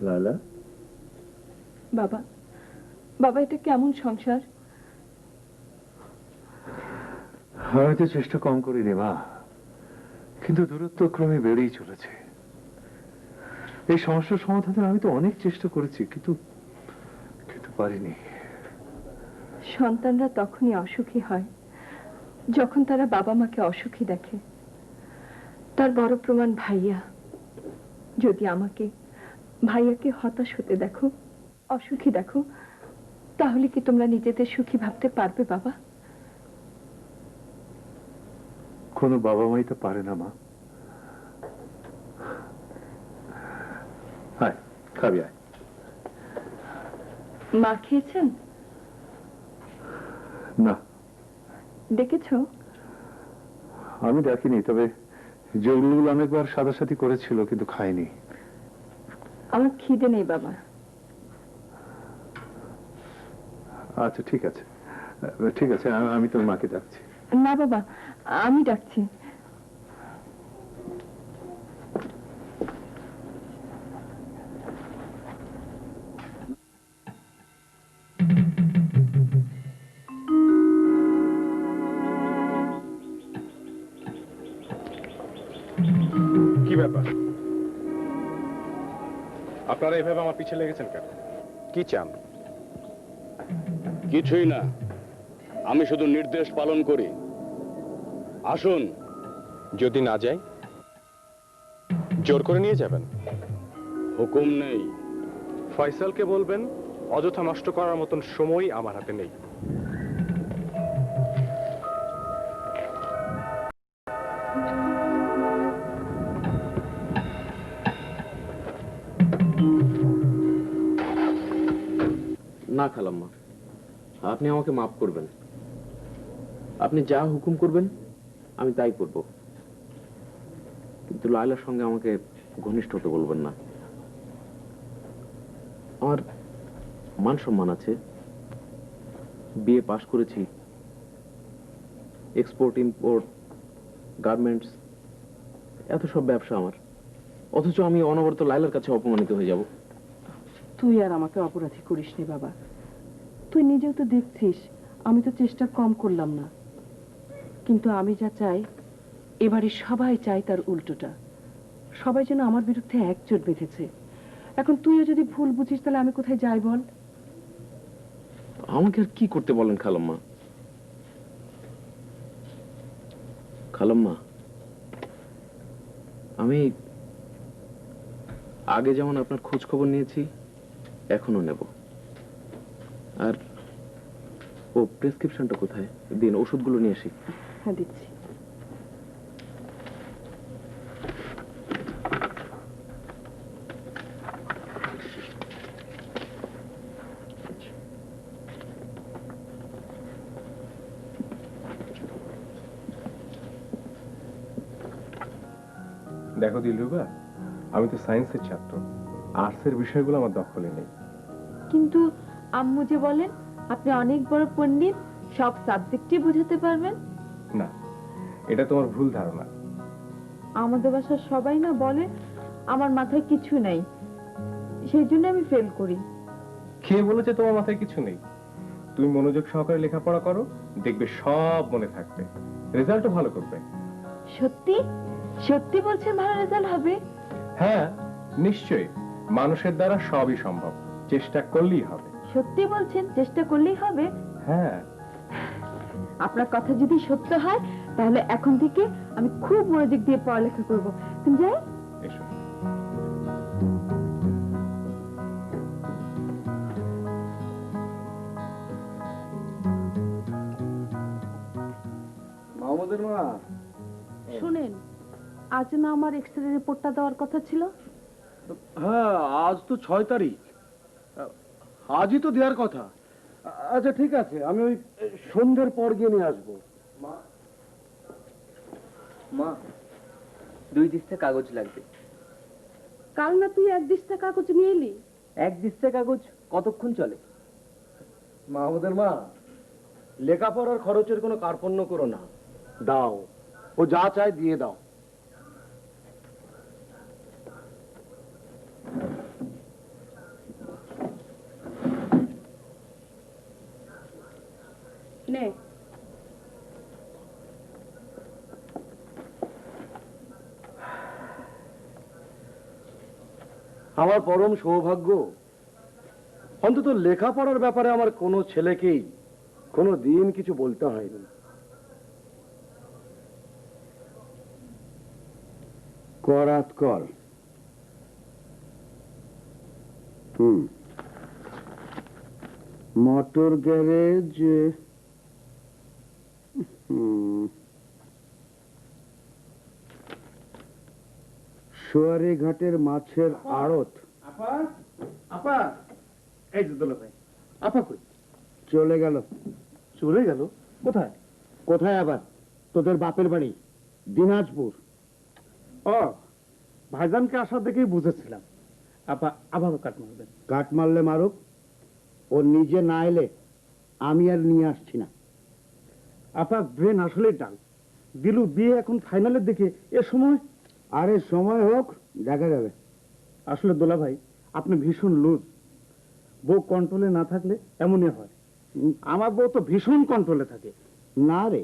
লালা, বাবা, বাবা এটা কেমন সংসার? হয়তো চেষ্টা কম করিনি মা, কিন্তু দূরত্ব ক্রমে বেড়েই চলেছে। এই সমস্যার সমাধানে আমি তো অনেক চেষ্টা করেছি, কিন্তু কিন্তু পারিনি। সন্তানরা তখনই অসুখী হয় যখন তারা বাবা মাকে অসুখী দেখে। তার বড় প্রমাণ ভাইয়া। যদি আমাকে, ভাইয়াকে হতাশ হতে দেখো, অসুখী দেখো, তাহলে কি তোমরা নিজেদের সুখী ভাবতে পারবে বাবা? কোনো বাবা মাই তো পারে না মা। আয়, খাবি আয়। মা খেয়েছেন? না, দেখেছো? আমি দেখিনি, তবে জরুল অনেকবার সাদাসাতি করেছিল, কিন্তু খাইনি। আমার খিদে নেই বাবা। আচ্ছা ঠিক আছে, ঠিক আছে, আমি তোর মাকে ডাকছি। না বাবা, আমি ডাকছি। কি ব্যাপার? আপনারা এভাবে আমার পিছে লেগেছেন কেন? কি চান? কিছুই না, আমি শুধু নির্দেশ পালন করি। আসুন। যদি না যাই, জোর করে নিয়ে যাবেন? হুকুম নেই। ফয়সালকে বলবেন অযথা নষ্ট করার মতন সময় আমার হাতে নেই। না খালাম্মা, আপনি আমাকে মাফ করবেন। আপনি যা হুকুম করবেন আমি তাই করব, কিন্তু লায়লার সঙ্গে আমাকে ঘনিষ্ঠ হতে বলবেন না। আমার মান সম্মান আছে, বিএ পাশ করেছি, এক্সপোর্ট ইম্পোর্ট, গার্মেন্টস, এত সব ব্যবসা আমার, অথচ আমি অনবরত লায়লার কাছে অপমানিত হয়ে যাব। তুই আর আমাকে অপরাধী করিস নি বাবা। তুই নিজেও তো দেখছিস আমি তো চেষ্টা কম করলাম না, কিন্তু আমি যা চাই এবারে সবাই চাই তার উল্টোটা। সবাই যেন আমার বিরুদ্ধে একজোট বেঁধেছে। এখন তুইও যদি ভুল বুঝিস তাহলে আমি কোথায় যাই বল? আমাকে আর কি করতে বলেন খালাম্মা? খালাম্মা, আমি আগে যেমন আপনার খোঁজ খবর নিয়েছি এখনো নেব। আর ও প্রেসক্রিপশনটা কোথায়? দিন, ওষুধগুলো নিয়ে আসি। হ্যাঁ দিচ্ছি। দেখো দিলরুবা, আমি তো সায়েন্সের ছাত্র, আর্টসের বিষয়গুলো আমার দখলে নেই। কিন্তু আম্মু যে বলেন আপনি অনেক বড় পণ্ডিত, সব সাবজেক্টই বুঝাতে পারবেন। না, এটা তোমার ভুল ধারণা। আমাদের বাসার সবাই না বলে আমার মাথায় কিছু নাই, সেই জন্য আমি ফেল করি। কে বলেছে তোমার মাথায় কিছু নেই? তুমি মনোযোগ সহকারে লেখাপড়া করো, দেখবে সব মনে থাকবে, রেজাল্টও ভালো করবে। সত্যি সত্যি বলছেন ভালো রেজাল্ট হবে? হ্যাঁ নিশ্চয়ই, মানুষের দ্বারা সবই সম্ভব, চেষ্টা করলেই হবে। সত্যি বলছেন চেষ্টা করলেই হবে? হ্যাঁ। আপনার কথা যদি সত্য হয় তাহলে এখন থেকে আমি খুব মনোযোগ দিয়ে পড়ালেখা করব। তুমি যাই। এসো। মাহমুদের মা, শুনেন, আজ না আমার এক্সরে রিপোর্টটা দেওয়ার কথা ছিল? হ্যাঁ, আজ তো 6 তারিখ, আজই তো দেওয়ার কথা। আচ্ছা ঠিক আছে, আমি ওই সন্ধ্যের পর গিয়ে নিয়ে আসবো। মা, 2 দিস্তা কাগজ লাগবে। কাল না তুই 1 দিস্তা কাগজ নিয়ে এলি? 1 দিস্তা কাগজ কতক্ষণ চলে? মাহমুদের মা, লেখাপড়ার খরচের কোনো কার্পণ্য করো না, দাও, ও যা চায় দিয়ে দাও। নে আমার পরম সৌভাগ্য, অন্তত লেখাপড়ার ব্যাপারে আমার কোনো ছেলেকেই কোনো দিন কিছু বলতে হয়নি। করাত কর। মোটর গ্যারেজ, সোয়ারি ঘাটের মাছের আড়ত। আপা আপা, এই যে দোলা ভাই, আপা কই? চলে গেল। চলে গেল? কোথায়? কোথায় আবার? তোদের বাপের বাড়ি, দিনাজপুর। ও, ভাইজানকে আসা দেখেই বুঝেছিলাম। আপা আবারও কাট মারবেন। কাট মারলে মারুক, ও নিজে না এলে আমি আর নিয়ে আসছি না। আপা ব্রেন আসলেই ডাল। দিলু বিয়ে এখন ফাইনালের দিকে, এ সময়। আরে সময় হোক, দেখা যাবে। আসলে দোলা ভাই, আপনি ভীষণ লুজ। বউ কন্ট্রোলে না থাকলে এমনই হয়। আমার বউ তো ভীষণ কন্ট্রোলে থাকে। না রে,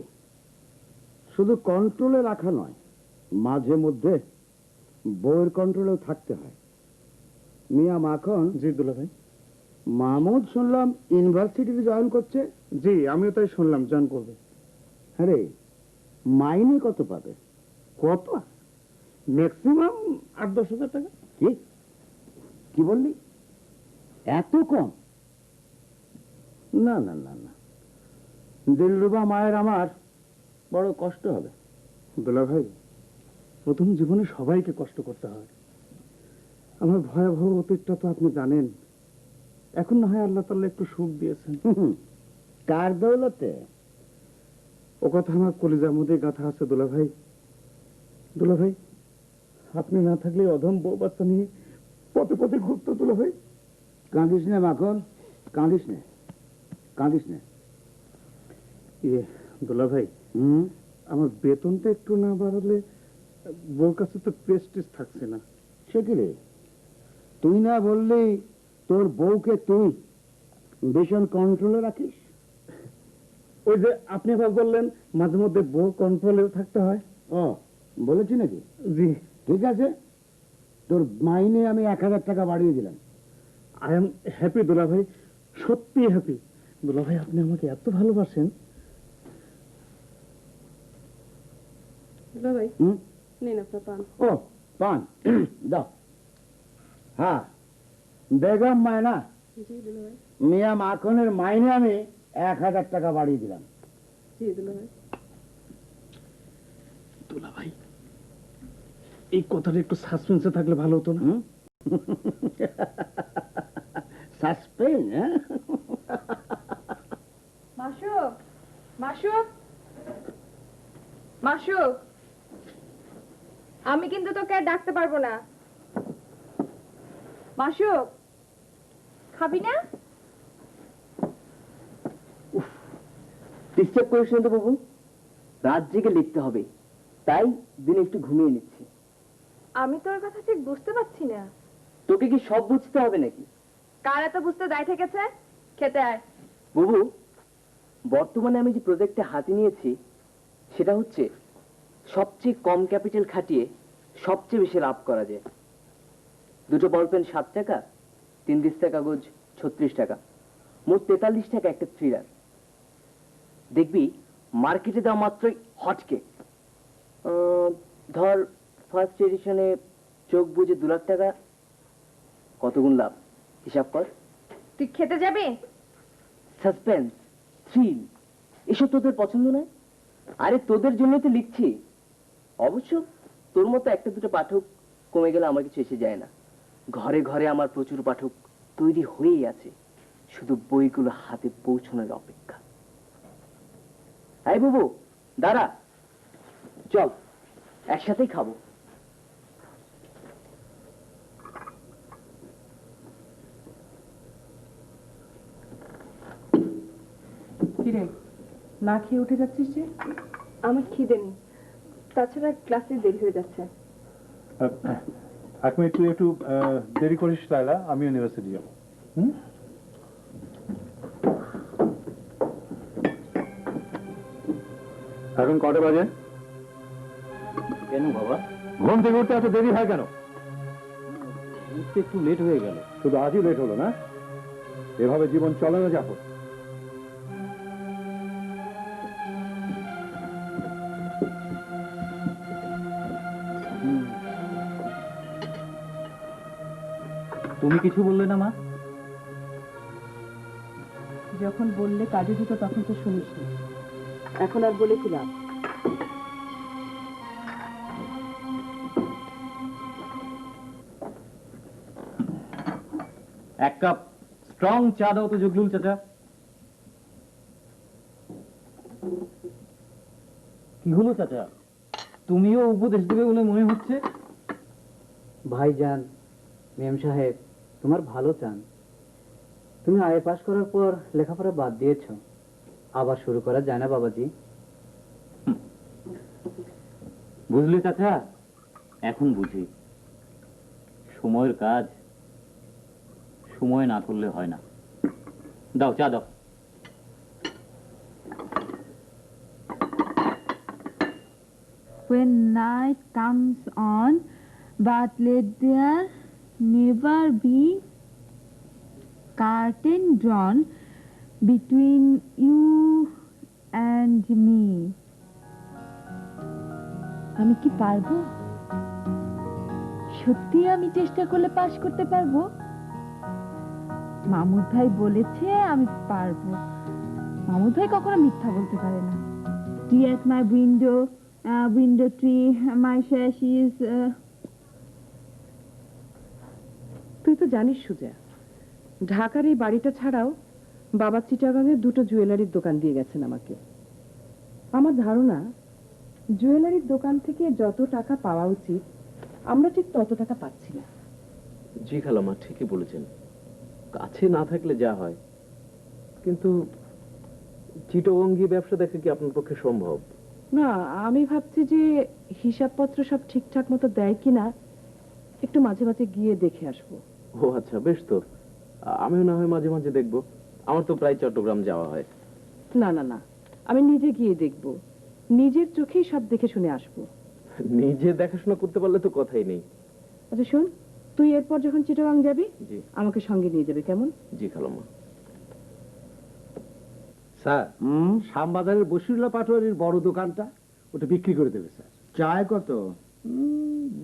শুধু কন্ট্রোলে রাখা নয়, মাঝে মধ্যে বউয়ের কন্ট্রোলেও থাকতে হয়। মিয়া মাখন। জি দোলা ভাই। মাহমুদ শুনলাম ইউনিভার্সিটিতে জয়েন করছে। জি, আমিও তাই শুনলাম, জয়েন করবে। হ্যাঁ রে, মাইনে কত পাবে? কত? ম্যাক্সিমাম 8-10 হাজার টাকা। কি কি বললি? এত কম? না না না না, দিলরুবা মায়ের আমার বড় কষ্ট হবে। দোলা ভাই, প্রথম জীবনে সবাইকে কষ্ট করতে হয়। আমার ভয়াবহ অতীতটা তো আপনি জানেন। এখন না হয় আল্লাহ তাআলা একটু সুখ দিয়েছেন। কার দৌলতে? ও কথা আমার কলিজার মধ্যে গাঁথা আছে দোলা ভাই। দোলা ভাই, আপনি না থাকলে অধম বউ বাচ্চা নিয়ে পথে পথে ঘুরতো দোলা ভাই। কাঁদিস না মাখন, কাঁদিস না, কাঁদিস না। ইয়ে দোলা ভাই, আমার বেতনটা একটু না বাড়ালে বউর কাছে তো প্রেস্টিজ থাকছে না। সে কি রে, তুই না বললি তোর বউকে তুই ভীষণ কন্ট্রোলে রাখিস? ওই যে আপনি আবার বললেন মাঝে মধ্যে বউ কন্ট্রোলেও থাকতে হয়। ও, বলেছি নাকি? জি। ঠিক আছে, তোর মাইনে আমি 1000 টাকা বাড়িয়ে দিলাম। আই এম হ্যাপি দোলা ভাই, সত্যি হ্যাপি। দোলা ভাই, আপনি আমাকে এত ভালোবাসেন। দুলা ভাই, হুম? নেন আপনার পান। ও, পান দাও। হ্যাঁ, বেগম মায়না, জি দুলা ভাই। মিয়া মাখনের মাইনে আমি 1000 টাকা বাড়িয়ে দিলাম। জি দুলা ভাই। দোলা ভাই, এই কথাটা একটু সাসপেন্সে থাকলে ভালো হতো না? সাসপেন্স? হ্যাঁ, মাসুক, মাসুক, মাসুক, আমি কিন্তু তোকে আর ডাকতে পারবো না। মাসুক, খাবি না? ডিস্টার্ব করিস না তো বাবু, রাত জেগে লিখতে হবে, তাই দিনে একটু ঘুমিয়ে নিচ্ছি। আমি তোর কথা ঠিক বুঝতে পারছি না। তোকে কি সব বুঝতে হবে নাকি? কার এত বুঝতে দায় থেকেছে? খেতে আয়। বাবু, বর্তমানে আমি যে প্রজেক্টে হাতে নিয়েছি সেটা হচ্ছে সবচেয়ে কম ক্যাপিটাল খাটিয়ে সবচেয়ে বেশি লাভ করা যায়। 2 বলপেন 7 টাকা, 3 দিস্তা কাগজ 36 টাকা, মোট 43 টাকা একটা থ্রিলার। দেখবি মার্কেটে দেওয়া মাত্রই হটকেক। ধর ফার্স্ট এডিশনে চোখ বুঝে 2 লাখ টাকা, কত গুণ লাভ হিসাব কর। তুই খেতে যাবি? সাসপেন্স, থ্রিল, এসব তোদের পছন্দ নয়? আরে তোদের জন্যই তো লিখছি। অবশ্য তোর মতো 1-2 পাঠক কমে গেলে আমার কিছু এসে যায় না। ঘরে ঘরে আমার প্রচুর পাঠক তৈরি হয়েই আছে, শুধু বইগুলো হাতে পৌঁছানোর অপেক্ষা। এই বাবু, দাঁড়া, চল একসাথেই খাবো। কিরে, না খেয়ে উঠে যাচ্ছিস যে? আমার খিদে নেই, তাছাড়া ক্লাসে দেরি হয়ে যাচ্ছে। 1 মিনিট, তুই একটু দেরি করিস লায়লা, আমি ইউনিভার্সিটি যাবো। এখন কটা বাজে? কেন বাবা? ঘুম থেকে উঠতে এত দেরি হয় কেন? উঠতে একটু লেট হয়ে গেল। শুধু আজই লেট হলো না? এভাবে জীবন চলে না যাবো। তুমি কিছু বললে না মা? যখন বললে কাজে দিত তখন তো শুনিস না, এখন আর বলে কি লাভ? এক কাপ স্ট্রং চা দাও তো জগলুল চাচা। কি হলো চাচা, তুমিও উপদেশ দেবে বলে মনে হচ্ছে? ভাইজান, মেম সাহেব তোমার ভালো চান। তুমি আইএ পাস করার পর লেখাপড়া বাদ দিয়েছো, আবার শুরু করা যায় না বাবাজি? বুঝলি চাচা, এখন বুঝি সময়ের কাজ সময় না করলে হয় না। দাও চা দাও। When night comes on, but let there never be curtain drawn between you and me. আমি কি পারবো? সত্যি আমি চেষ্টা করলে পাশ করতে পারবো? মামুদ ভাই বলেছে আমি পারবো। মামুদ ভাই কখনো মিথ্যা বলতে পারে না। Tea at my window, window tree, my sash is... তুই তো জানিস সুজা, ঢাকার এই বাড়িটা ছাড়াও বাবা চিটাগাঙের দুটো জুয়েলারির দোকান দিয়ে গেছেন আমাকে। আমার ধারণা জুয়েলারির দোকান থেকে যত টাকা পাওয়া উচিত আমরা ঠিক তত টাকা পাচ্ছি না। জি খালামা, ঠিকই বলেছেন। কাছে না থাকলে যা হয়, কিন্তু চিটাগং গিয়ে ব্যবসা দেখা কি আপনার পক্ষে সম্ভব? না, আমি ভাবছি যে হিসাবপত্র সব ঠিকঠাক মতো দেয় কিনা একটু মাঝে মাঝে গিয়ে দেখে আসবো। ও আচ্ছা, বেশ তো। আমিও না হয় মাঝে মাঝে দেখবো। আমার তো প্রায় চট্টগ্রাম যাওয়া হয়। না না না, আমি নিজে গিয়ে দেখবো, নিজের চোখেই সব দেখে শুনে আসবো। নিজে দেখাশোনা করতে পারলে তো কথাই নেই। আচ্ছা শোন, তুই এরপর যখন চিটাগাং যাবি জি আমাকে সঙ্গে নিয়ে যাবে, কেমন? জি খালাম্মা। স্যার, শ্যামবাজারের বসিরুল্লাহ পাটোয়ারির বড় দোকানটা ওটা বিক্রি করে দেবে স্যার। চায় কত?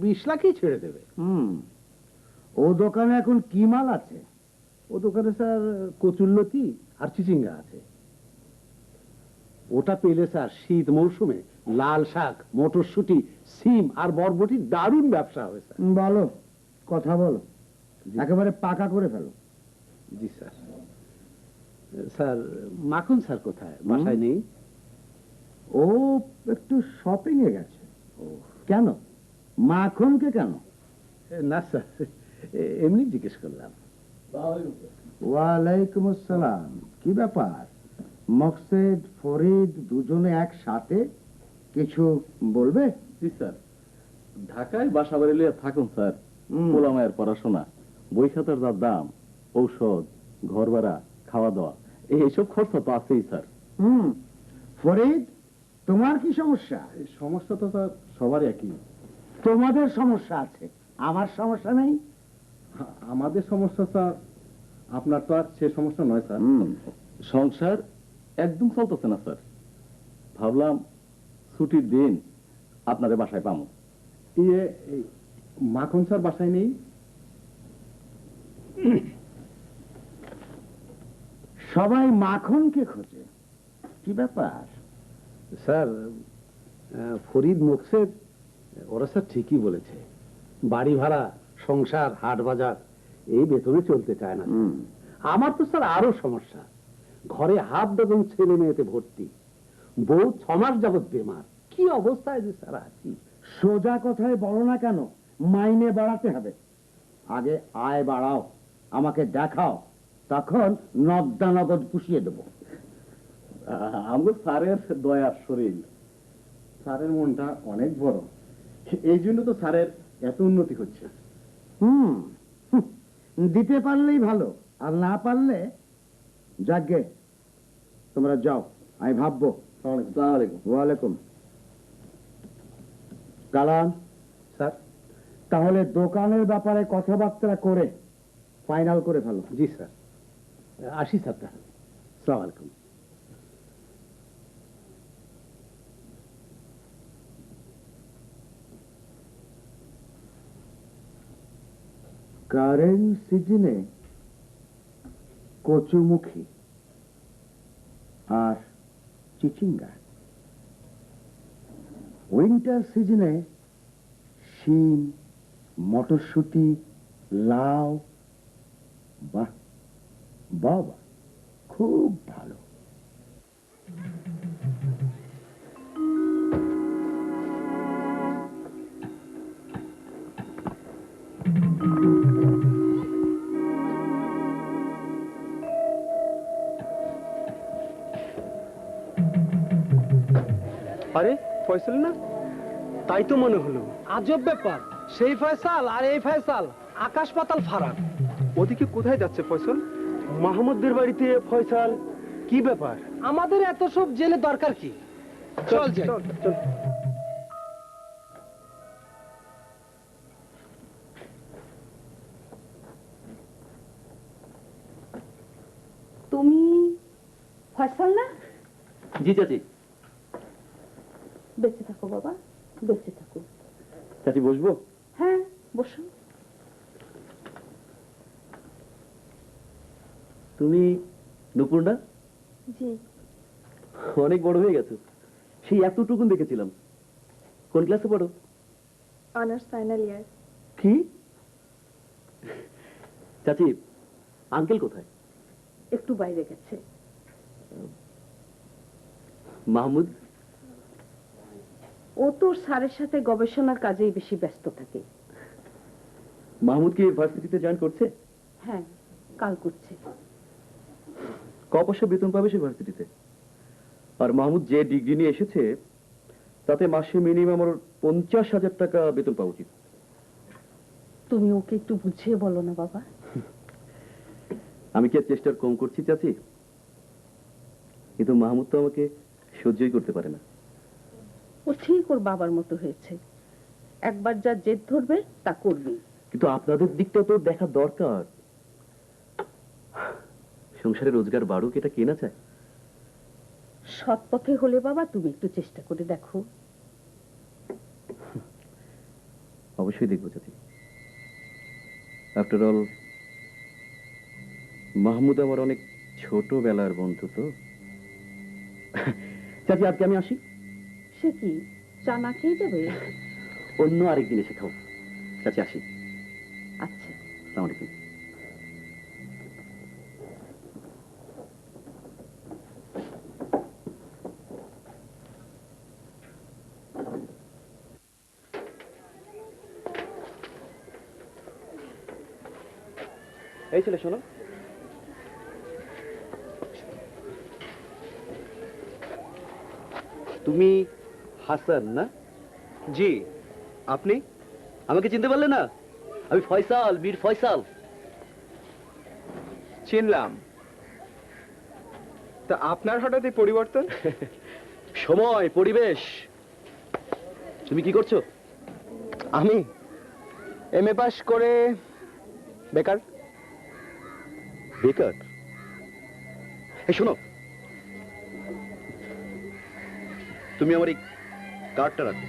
20 লাখই ছেড়ে দেবে। ও দোকানে এখন কি মাল আছে? ও দোকানে স্যার কচুল্লতি আর চিচিঙ্গা আছে। ওটা পেলে স্যার শীত মৌসুমে লাল শাক, মটরশুঁটি, সিম আর বরবটির দারুণ ব্যবসা হবে স্যার। বলো, কথা বলো, একেবারে পাকা করে ফেলো। জি স্যার। স্যার, মাখন স্যার কোথায়? বাসায় নেই? ও একটু শপিং এ গেছে। কেন? মাখনকে কেন? না স্যার, এমনি জিজ্ঞেস করলাম। ওয়ালাইকুম আসসালাম। কি ব্যাপার, মকসেদ ফরিদ দুজনে একসাথে? কিছু বলবে? জি স্যার, ঢাকায় বাসা বাড়ি লিয়ে থাকুন স্যার। পোলা মায়ের পড়াশোনা, বই খাতার যা দাম, ঔষধ, ঘর ভাড়া, খাওয়া দাওয়া, এইসব খরচা তো আছেই স্যার। ফরিদ, তোমার কি সমস্যা? সমস্যা তো স্যার সবারই একই। তোমাদের সমস্যা আছে, আমার সমস্যা নেই। আমাদের সমস্যা স্যার, আপনার তো আর সে সমস্যা নয় স্যার। সংসার একদম চলতেছে না স্যার। ভাবলাম ছুটির দিন আপনাদের বাসায় পাবো। মাখন স্যার বাসায় নেই। সবাই মাখনকে খোঁজে, কি ব্যাপার? স্যার, ফরিদ মকসেদ ওরা স্যার ঠিকই বলেছে। বাড়ি ভাড়া, সংসার, হাট বাজার এই বেতনে চলতে চায় না। আমার তো স্যার আরো সমস্যা। ঘরে হাফ ডজন ছেলে মেয়েতে ভর্তি, বউ 6 মাস যাবৎ বেমার। কি অবস্থায় যে স্যার আছি। সোজা কথায় বলো না কেন, মাইনে বাড়াতে হবে। আগে আয় বাড়াও, আমাকে দেখাও, তখন নগদা নগদ পুষিয়ে দেবো। আমরা স্যারের দয়ার শরীর, স্যারের মনটা অনেক বড়, এই জন্য তো স্যারের এত উন্নতি হচ্ছে। দিতে পারলেই ভালো, আর না পারলে যাগে, তোমরা যাও, আমি ভাববো। আসসালামু আলাইকুম। ওয়ালাইকুম। কালাম স্যার, তাহলে দোকানের ব্যাপারে কথাবার্তা করে ফাইনাল করে ফেলো। জি স্যার, আসি স্যার তাহলে। আসসালামু আলাইকুম। কারেন্ট সিজনে কচুমুখী আর চিচিঙ্গা, উইন্টার সিজনে শিম, মটরশুঁটি, লাউ। বাহ বাবা, খুব ভালো। আরে ফয়সাল না? তাই তো মনে হলো। আজব ব্যাপার, সেই ফয়সাল আর এই ফয়সাল আকাশ পাতাল ফারাক। ওদিকে কোথায় যাচ্ছে ফয়সাল? মাহমুদদের বাড়িতে ফয়সাল। কি ব্যাপার? আমাদের এত সব জেনে দরকার কি? চল যাই। তুমি ফয়সাল না? জি চাচি। বেঁচে থাকো বাবা, বেঁচে থাকো। চাচি বসবো? হ্যাঁ, বসো। তুমি নুপুর না? জি। অনেক বড় হয়ে গেছো, সেই এতটুকুন দেখেছিলাম। কোন ক্লাসে পড়ো? Honours final year. কি? চাচি, আঙ্কেল কোথায়? একটু বাইরে গেছে। মাহমুদ? ও তোর স্যারের সাথে গবেষণার কাজেই বেশি ব্যস্ত থাকে। মাহমুদ কি ভার্সিটিতে জয়েন করছে? হ্যাঁ, কাল করছে। ক পয়সা বেতন পাবে সে ভার্সিটিতে? আর মাহমুদ যে ডিগ্রি নিয়ে এসেছে তাতে মাসে মিনিমাম আমার 50,000 টাকা বেতন পাওয়া উচিত। তুমি ওকে একটু বুঝিয়ে বলো না বাবা। আমি কি আর চেষ্টার কম করছি চাচি? কিন্তু মাহমুদ তো আমাকে সহ্যই করতে পারে না। ও ঠিক ওর বাবার মতো হয়েছে, একবার যা জেদ ধরবে তা করবে। কিন্তু আপনাদের দিকটা তো দেখা দরকার। সংসারে রোজগার বাড়ুক, এটা কে না চায়? সৎ পথে হলে বাবা তুমি একটু চেষ্টা করে দেখো। অবশ্যই দেখবো চাচি। আফটার অল মাহমুদ আমার অনেক ছোটবেলার বন্ধু তো। চাচি, আজকে আমি আসি। সে কি, চা না খেয়ে যাবে? অন্য আরেকদিন এসে খাও। চাচি আসি। আচ্ছা, আসসালামু আলাইকুম। এই ছেলে শোনো, তুমি হাসান না? জি, আপনি? আমাকে চিনতে পারলে না? আমি ফয়সাল, মীর ফয়সাল। চিনলাম। তা আপনার হঠাৎ এই পরিবর্তন? সময়, পরিবেশ। তুমি কি করছো? আমি এমএ পাস করে বেকার। বেকার? এই শোনো, তুমি আমার এই কার্ডটা রাখো,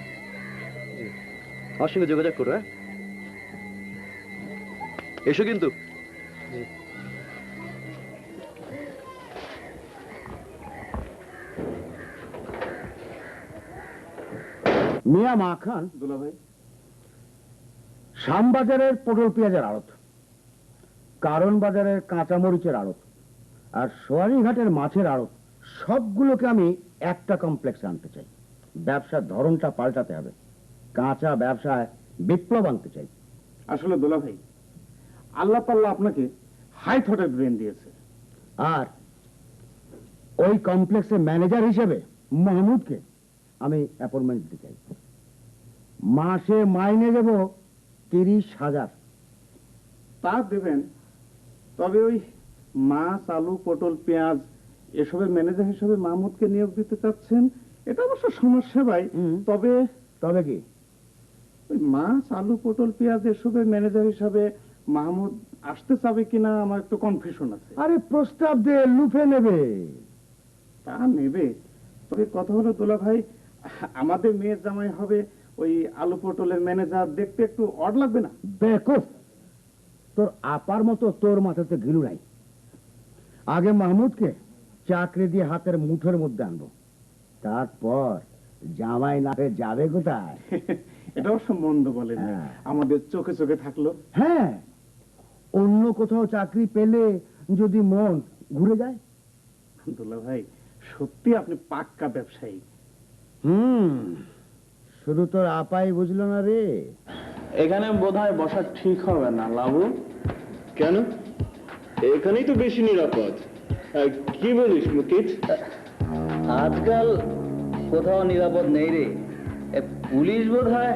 আমার সঙ্গে যোগাযোগ করো। হ্যাঁ, এসো কিন্তু। মিয়া মাখান দুলা ভাই, শ্যামবাজারের পটল পেঁয়াজের আড়ত, কারণ বাজারের কাঁচামরিচের আড়ত, আর সোয়ারিঘাটের মাছের আড়ত, সবগুলোকে আমি একটা কমপ্লেক্সে আনতে চাই। ব্যবসার ধরনটা পাল্টাতে হবে। কাঁচা ব্যবসায় বিপ্লব আনতে চাই। আসলে দোলা ভাই, আল্লাহ তাআলা আপনাকে হাই থটের ব্রেন দিয়েছে। আর ওই কমপ্লেক্সের ম্যানেজার হিসেবে মাহমুদকে আমি অ্যাপয়েন্টমেন্ট দিতে চাই। মাসে মাইনে দেব 30,000। তা দেবেন, তবে ওই মাছ, আলু, পটল, পেঁয়াজ এসবের ম্যানেজার হিসেবে মাহমুদকে নিয়োগ দিতে চাচ্ছেন, এটা অবশ্য সমাজসেবাই। তবে তবে কি? ওই মাছ আলু পটল পেঁয়াজ এসবের ম্যানেজার হিসাবে মাহমুদ আসতে চাবে কিনা আমার একটু কনফিউশন আছে। আরে প্রস্তাব দে, লুফে নেবে। তা নেবে, তবে কথা হলো দুলা ভাই, আমাদের মেয়ের জামাই হবে ওই আলু পটলের ম্যানেজার, দেখতে একটু অড লাগবে না? বেকুফ, তোর আপার মতো তোর মাথাতে ঘিলু নাই। আগে মাহমুদকে চাকরি দিয়ে হাতের মুঠোর মধ্যে আনবো, তারপর জামাই না হয়ে যাবে কোথায়? এটা অবশ্য মন্দ বলেন, আমাদের চোখে চোখে থাকলো। হ্যাঁ, অন্য কোথাও চাকরি পেলে যদি মন ঘুরে যায়। দুলা ভাই, সত্যি আপনি পাক্কা ব্যবসায়ী। শুধু তোর আপাই বুঝলো না রে। এখানে বোধহয় বসা ঠিক হবে না লাবু। কেন? এখানেই তো বেশি নিরাপদ। কি বলিস মুকিত? আজকাল কোথাও নিরাপদ নেই রে। পুলিশ বোধহয়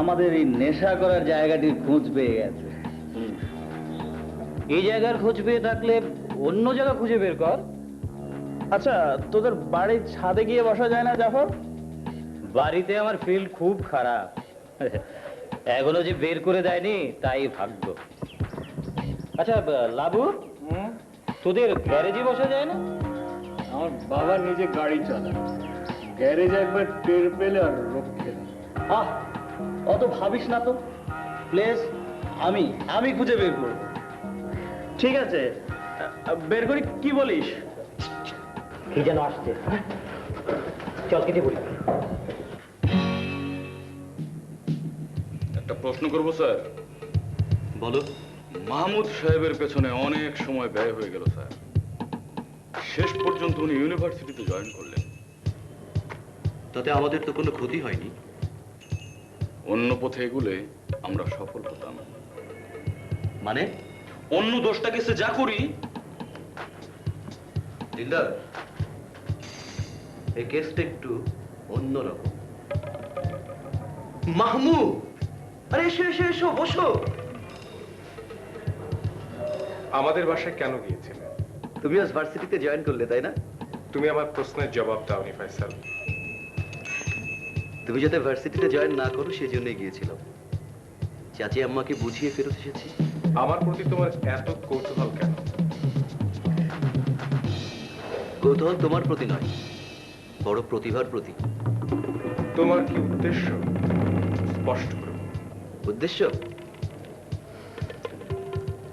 আমাদের এই নেশা করার জায়গাটির খোঁজ পেয়ে গেছে। এই জায়গার খোঁজ পেয়ে থাকলে অন্য জায়গা খুঁজে বের কর। আচ্ছা, তোদের বাড়ির ছাদে গিয়ে বসা যায় না জাফর? বাড়িতে আমার ফিল খুব খারাপ, এখনো যে বের করে দেয়নি তাই ভাগ্য। আচ্ছা লাবু, তোদের গ্যারেজে বসা যায় না? আমার বাবা নিজে গাড়ি চালায়, গ্যারেজ একবার টের পেলে আর রক্ষে নেই। আহ, অত ভাবিস না তো, প্লেস আমি খুঁজে বের করব। ঠিক আছে, বের করি, কি বলিস? কি যেন আসছে, চল কেটে বলি। একটা প্রশ্ন করবো স্যার? বলো। মাহমুদ সাহেবের পেছনে অনেক সময় ব্যয় হয়ে গেল স্যার, শেষ পর্যন্ত উনি ইউনিভার্সিটিতে জয়েন করলেন। তাতে আমাদের তো কোনো ক্ষতি হয়নি। অন্য পথে এগুলে আমরা সফল হতাম। মানে অন্য দোষটা কেসে যা করি। দিলদার, এই কেসটা একটু অন্যরকম। মাহমুদ, আরে এসো এসো এসো, বসো। আমাদের বাসায় কেন গিয়েছিলে? তুমি আজ ভার্সিটিতে জয়েন করলে, তাই না? তুমি আমার প্রশ্নের জবাব দাওনি ফয়সাল। তুমি যাতে ভার্সিটিতে জয়েন না করো সেজন্যই গিয়েছিলাম। চাচি আম্মাকে বুঝিয়ে ফেরত এসেছি। আমার প্রতি তোমার এত কৌতূহল কেন? কৌতূহল তোমার প্রতি নয়, বড় প্রতিভার প্রতি। তোমার কি উদ্দেশ্য স্পষ্ট করো। উদ্দেশ্য?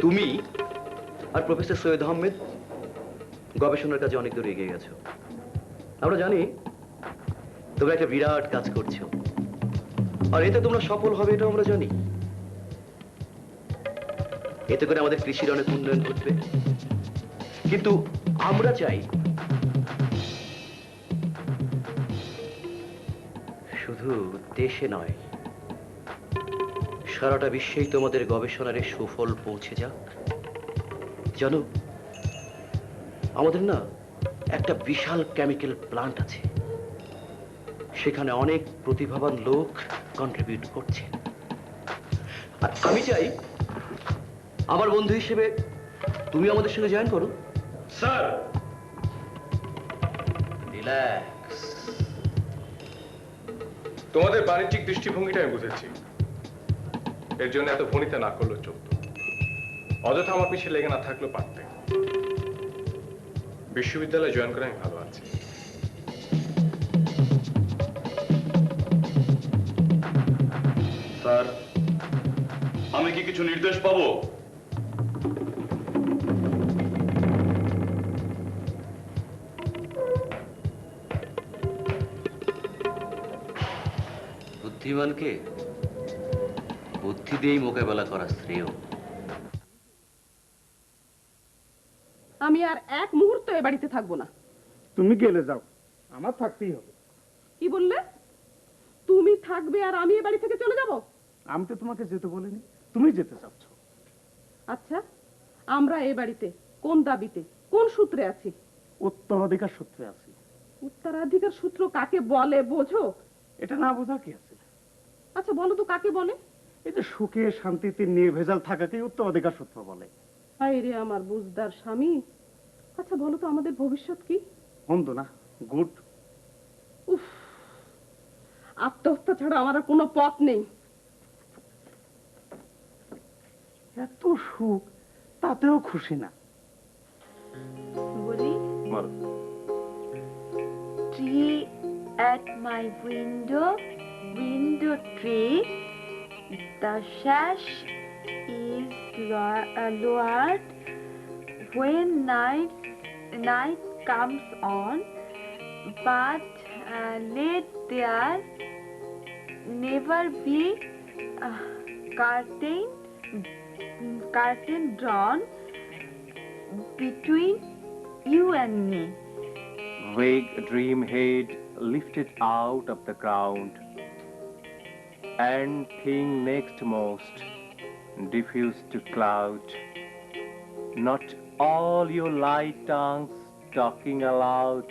তুমি আর প্রফেসর সৈয়দ আহমেদ গবেষণার কাজে অনেক দূর এগিয়ে গেছো। আমরা জানি তোমরা একটা বিরাট কাজ করছো, আর এতে তোমরা সফল হবে এটা আমরা জানি। এতে করে আমাদের কৃষির অনেক উন্নয়ন ঘটবে, কিন্তু আমরা চাই শুধু দেশে নয়, সারাটা বিশ্বেই তোমাদের গবেষণার এই সুফল পৌঁছে যাক। জানো, আমাদের না একটা বিশাল কেমিক্যাল প্লান্ট আছে, সেখানে অনেক প্রতিভাবান লোক কন্ট্রিবিউট করছে। আর আমি চাই আমার বন্ধু হিসেবে তুমি আমাদের সঙ্গে জয়েন করো। Sir, relax. তোমাদের বাণিজ্যিক দৃষ্টিভঙ্গিটা আমি বুঝেছি, এর জন্য এত ভনিতা না করলেও চলত। অযথা আমার পিছিয়ে লেগে না থাকলেও পারতে। বিশ্ববিদ্যালয়ে জয়েন করে আমি ভালো আছি। স্যার, আমি কি কিছু নির্দেশ পাবো? বুদ্ধিমানকে বুদ্ধি দিয়েই মোকাবেলা করা শ্রেয়। আমি আর এক মুহূর্ত এ বাড়িতে থাকবো না। তুমি গেলে যাও, আমার থাকতেই হবে। কি বললে? তুমি থাকবে আর আমি এ বাড়ি থেকে চলে যাব? আমি তো তোমাকে যেতে বলিনি, তুমি যেতে চাচ্ছ। আচ্ছা, আমরা এ বাড়িতে কোন দাবিতে, কোন সূত্রে আছি? উত্তরাধিকার সূত্রে আছি। উত্তরাধিকার সূত্র কাকে বলে বোঝো? এটা না বোঝা কি আছে? আচ্ছা বলো তো কাকে বলে? এই যে সুখে শান্তিতে নির্ভেজাল থাকাকেই উত্তরাধিকার সূত্র বলে। হায় রে আমার বুঝদার স্বামী। আচ্ছা বলো তো আমাদের ভবিষ্যৎ কি? মন্দ না, গুড। উফ, আত্মহত্যা ছাড়া আমার আর কোনো পথ নেই। এত সুখ তাতেও খুশি না। বলি বলো। tree at my window, window tree, the sash is lowered when night comes on, but let there never be a curtain drawn between you and me. Vague dream head lifted out of the ground, and thing next most diffused to cloud. Not all your light tongues talking aloud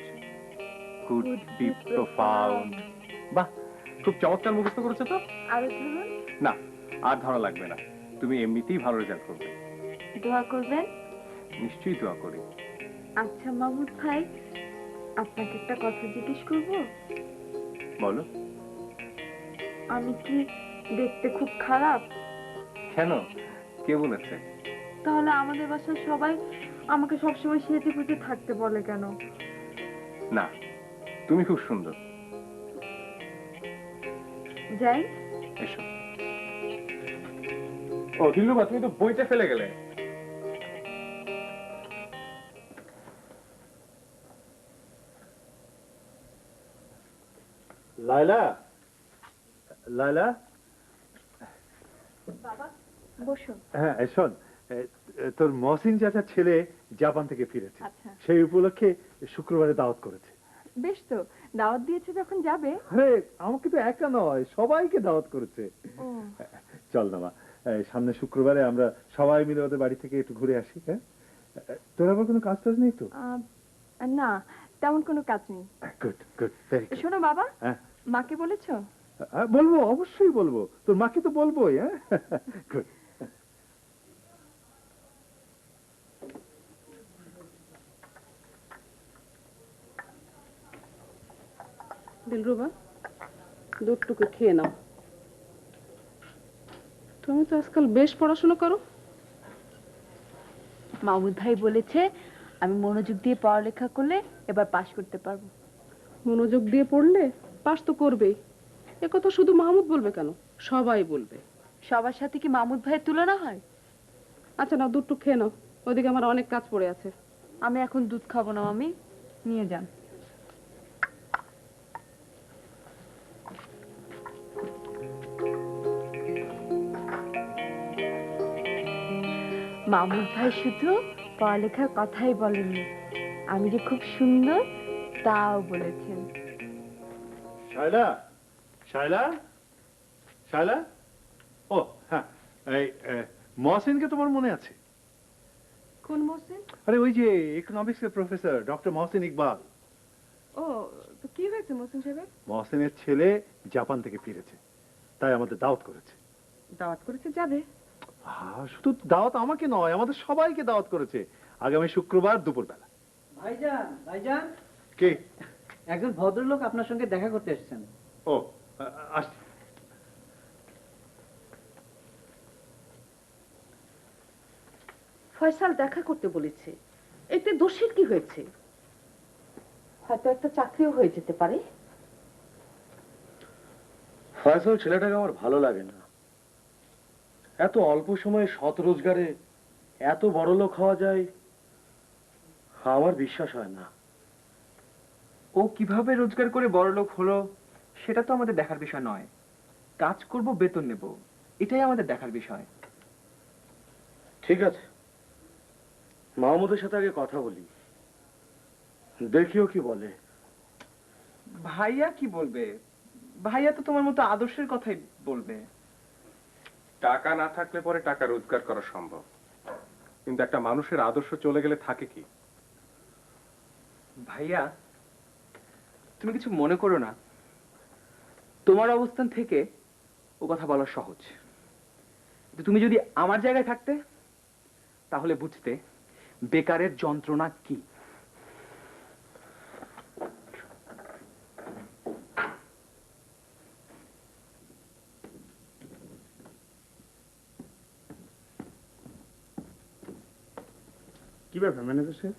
could be profound. বাহ, খুব চমৎকার মুখস্থ করেছো তো। আরো ধরুন। না, আর ধরা লাগবে না, তুমি এমনিতেই ভালো রেজাল্ট করবে। দোয়া করবেন। নিশ্চয়ই দোয়া করি। আচ্ছা মাহমুদ ভাই, আপনাকে একটা কথা জিজ্ঞেস করব? বলো। আমি কি দেখতে খুব খারাপ? কেন, কে বলেছে? তাহলে আমাদের বাসায় সবাই আমাকে সবসময় সেজে গুজে থাকতে বলে কেন? না, তুমি খুব সুন্দর। যাই। এসো। ও দিলরুবা, তুমি তো বইটা ফেলে গেলে। লায়লা, লায়লা, বাবা বসো। হ্যাঁ শোন, তোর মহসিন চাচার ছেলে জাপান থেকে ফিরেছে, আচ্ছা। সেই উপলক্ষে শুক্রবারে দাওয়াত করেছে। বেশ তো, দাওয়াত দিয়েছে যখন যাবে। আরে আমাকে তো একা নয়, সবাইকে দাওয়াত করেছে। ও চল না মা, সামনে শুক্রবারে আমরা সবাই মিলে ওদের বাড়ি থেকে একটু ঘুরে আসি। হ্যাঁ, তোর আবার কোনো কাজ টাজ নেই তো? না, তেমন কোনো কাজ নেই। Good good, very good. শোনো বাবা, হ্যাঁ মাকে বলেছো? বলবো, অবশ্যই বলবো, তোর মাকে তো বলবোই। হ্যাঁ গুড। দিলরুবা, দুধটুকু খেয়ে নাও। তুমি তো আজকাল বেশ পড়াশোনা করো। মাহমুদ ভাই বলেছে আমি মনোযোগ দিয়ে পড়ালেখা করলে এবার পাশ করতে পারবো। মনোযোগ দিয়ে পড়লে পাস তো করবেই। একথা শুধু মাহমুদ বলবে কেন, সবাই বলবে। সবার সাথে কি মাহমুদ ভাইয়ের তুলনা হয়? আচ্ছা না, দুধটুকু খেয়ে নাও, ওইদিকে আমার অনেক কাজ পড়ে আছে। আমি এখন দুধ খাবো না মামি, নিয়ে যান। মাহমুদ ভাই শুধু পড়ালেখার কথাই বলেননি, আমি যে খুব সুন্দর তাও বলেছেন। শায়লা, শায়লা, শায়লা, ও হ্যাঁ, এই মহসিনকে তোমার মনে আছে? কোন মহসিন? আরে ওই যে ইকোনমিক্স এর প্রফেসর ডক্টর মহসিন ইকবাল। ও, তো কি হয়েছে মহসিন সাহেব? মহসিনের ছেলে জাপান থেকে ফিরেছে, তাই আমাদের দাওয়াত করেছে। দাওয়াত করেছে, যাবে? শুধু দাওয়াত আমাকে নয়, আমাদের সবাইকে দাওয়াত করেছে আগামী শুক্রবার দুপুরবেলা। ভাইজান, ভাইজান, কে? একজন ভদ্রলোক আপনার সঙ্গে দেখা করতে এসেছেন। ও আসছি। ফয়সাল দেখা করতে বলেছে, এতে দোষের কি হয়েছে? হয়তো একটা চাকরিও হয়ে যেতে পারে। ফয়সাল ছেলেটাকে আমার ভালো লাগে না। এত অল্প সময়ে সৎ রোজগারে এত বড় লোক হওয়া যায়, আমার বিশ্বাস হয় না। ও কিভাবে রোজগার করে বড় লোক হলো সেটা তো আমাদের দেখার বিষয় নয়। কাজ করব, বেতন নেব, এটাই আমাদের দেখার বিষয়। ঠিক আছে, মাহমুদের সাথে আগে কথা বলি, দেখিও কি বলে। ভাইয়া কি বলবে? ভাইয়া তো তোমার মতো আদর্শের কথাই বলবে। টাকা না থাকলে পরে টাকা রোজগার করা সম্ভব, কিন্তু একটা মানুষের আদর্শ চলে গেলে থাকে কি? ভাইয়া, তুমি কিছু মনে করো না। তোমার অবস্থান থেকে ও কথা বলা সহজ, কিন্তু তুমি যদি আমার জায়গায় থাকতে তাহলে বুঝতে বেকারের যন্ত্রণা কি। কি ব্যাপার ম্যানেজার সাহেব?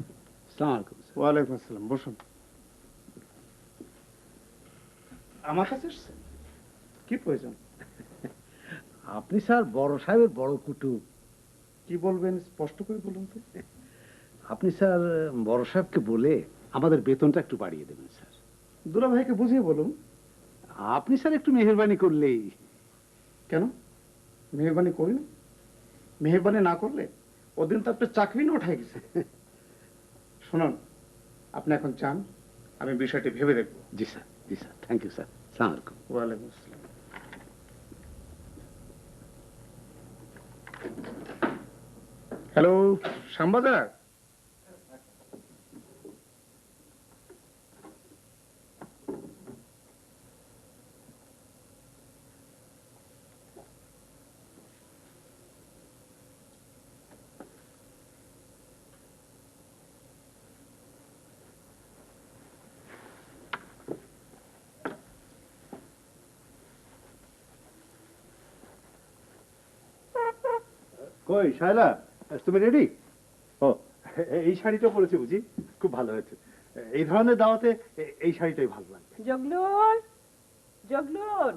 আসসালামু আলাইকুম স্যার। ওয়ালাইকুম আসসালাম, বসুন। আমার কাছে এসেছেন? কি প্রয়োজন? আপনি স্যার বড় সাহেবের বড় কুটুম। কি বলবেন স্পষ্ট করে বলুন তো। আপনি স্যার বড় সাহেবকে বলে আমাদের বেতনটা একটু বাড়িয়ে দেবেন স্যার। দুলা ভাইকে বুঝিয়ে বলুন। আপনি স্যার একটু মেহেরবানি করলেই। কেন মেহরবানি করি না? মেহরবানি না করলে ওদিন তো আপনার চাকরি না উঠাই গেছে। শুনুন, আপনি এখন চান, আমি বিষয়টি ভেবে দেখবো। জি স্যার, জি স্যার, থ্যাংক ইউ স্যার। আসসালামু আলাইকুম। ওয়ালাইকুম আসসালাম। হ্যালো শ্যামবাজার। কই শায়লা, তুমি রেডি? ও, এই শাড়িটা পরেছে বুঝি? খুব ভালো হয়েছে। এই ধরনের দাওয়াতে এই শাড়িটাই ভালো লাগবে। জগলুল, জগলুল,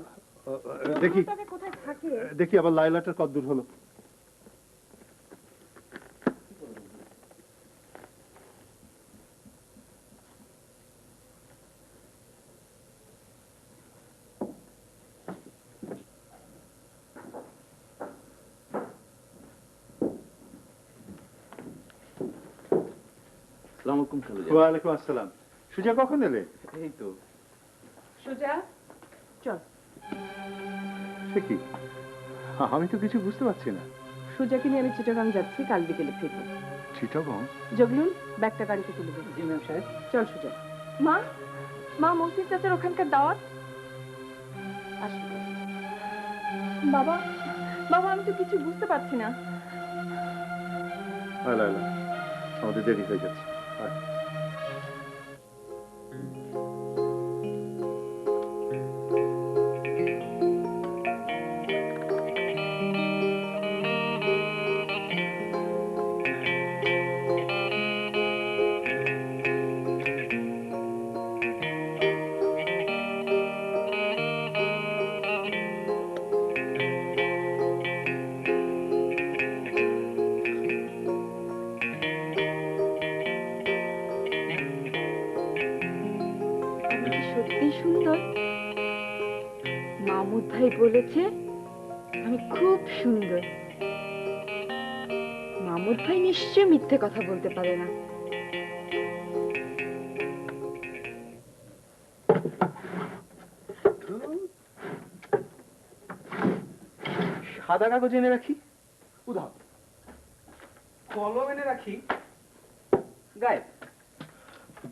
দেখি জগলুল কোথায় থাকে? দেখি আবার লাইলাটার কত দূর হলো। আসসালামু আলাইকুম খালু জান। ওয়ালাইকুম আসসালাম। সুজা কখন এলে? এই তো। সোজা চল। সে কি, আমি তো কিছু বুঝতে পারছি না। সোজাকে নিয়ে আমি চিটাগাং যাচ্ছি, কাল বিকেলে ফিরবো। চিটাগং? জগলুল, ব্যাগটা গাড়িতে তুলে দেবে। জি ম্যাম সাহেব। চল সোজা। মা, মা মসজিদ চাচার ওখানকার দাওয়াত। আসি। বাবা, বাবা আমি তো কিছু বুঝতে পারছি না। লাইলা, আমাদের দেরি হয়ে যাচ্ছে। আয়। সত্যি সুন্দর। মাহমুদ ভাই বলেছে আমি খুব সুন্দর। মাহমুদ ভাই নিশ্চয় মিথ্যে কথা বলতে পারে না। সাদা কাগজ এনে রাখি উধাও, কলম এনে রাখি গায়ে,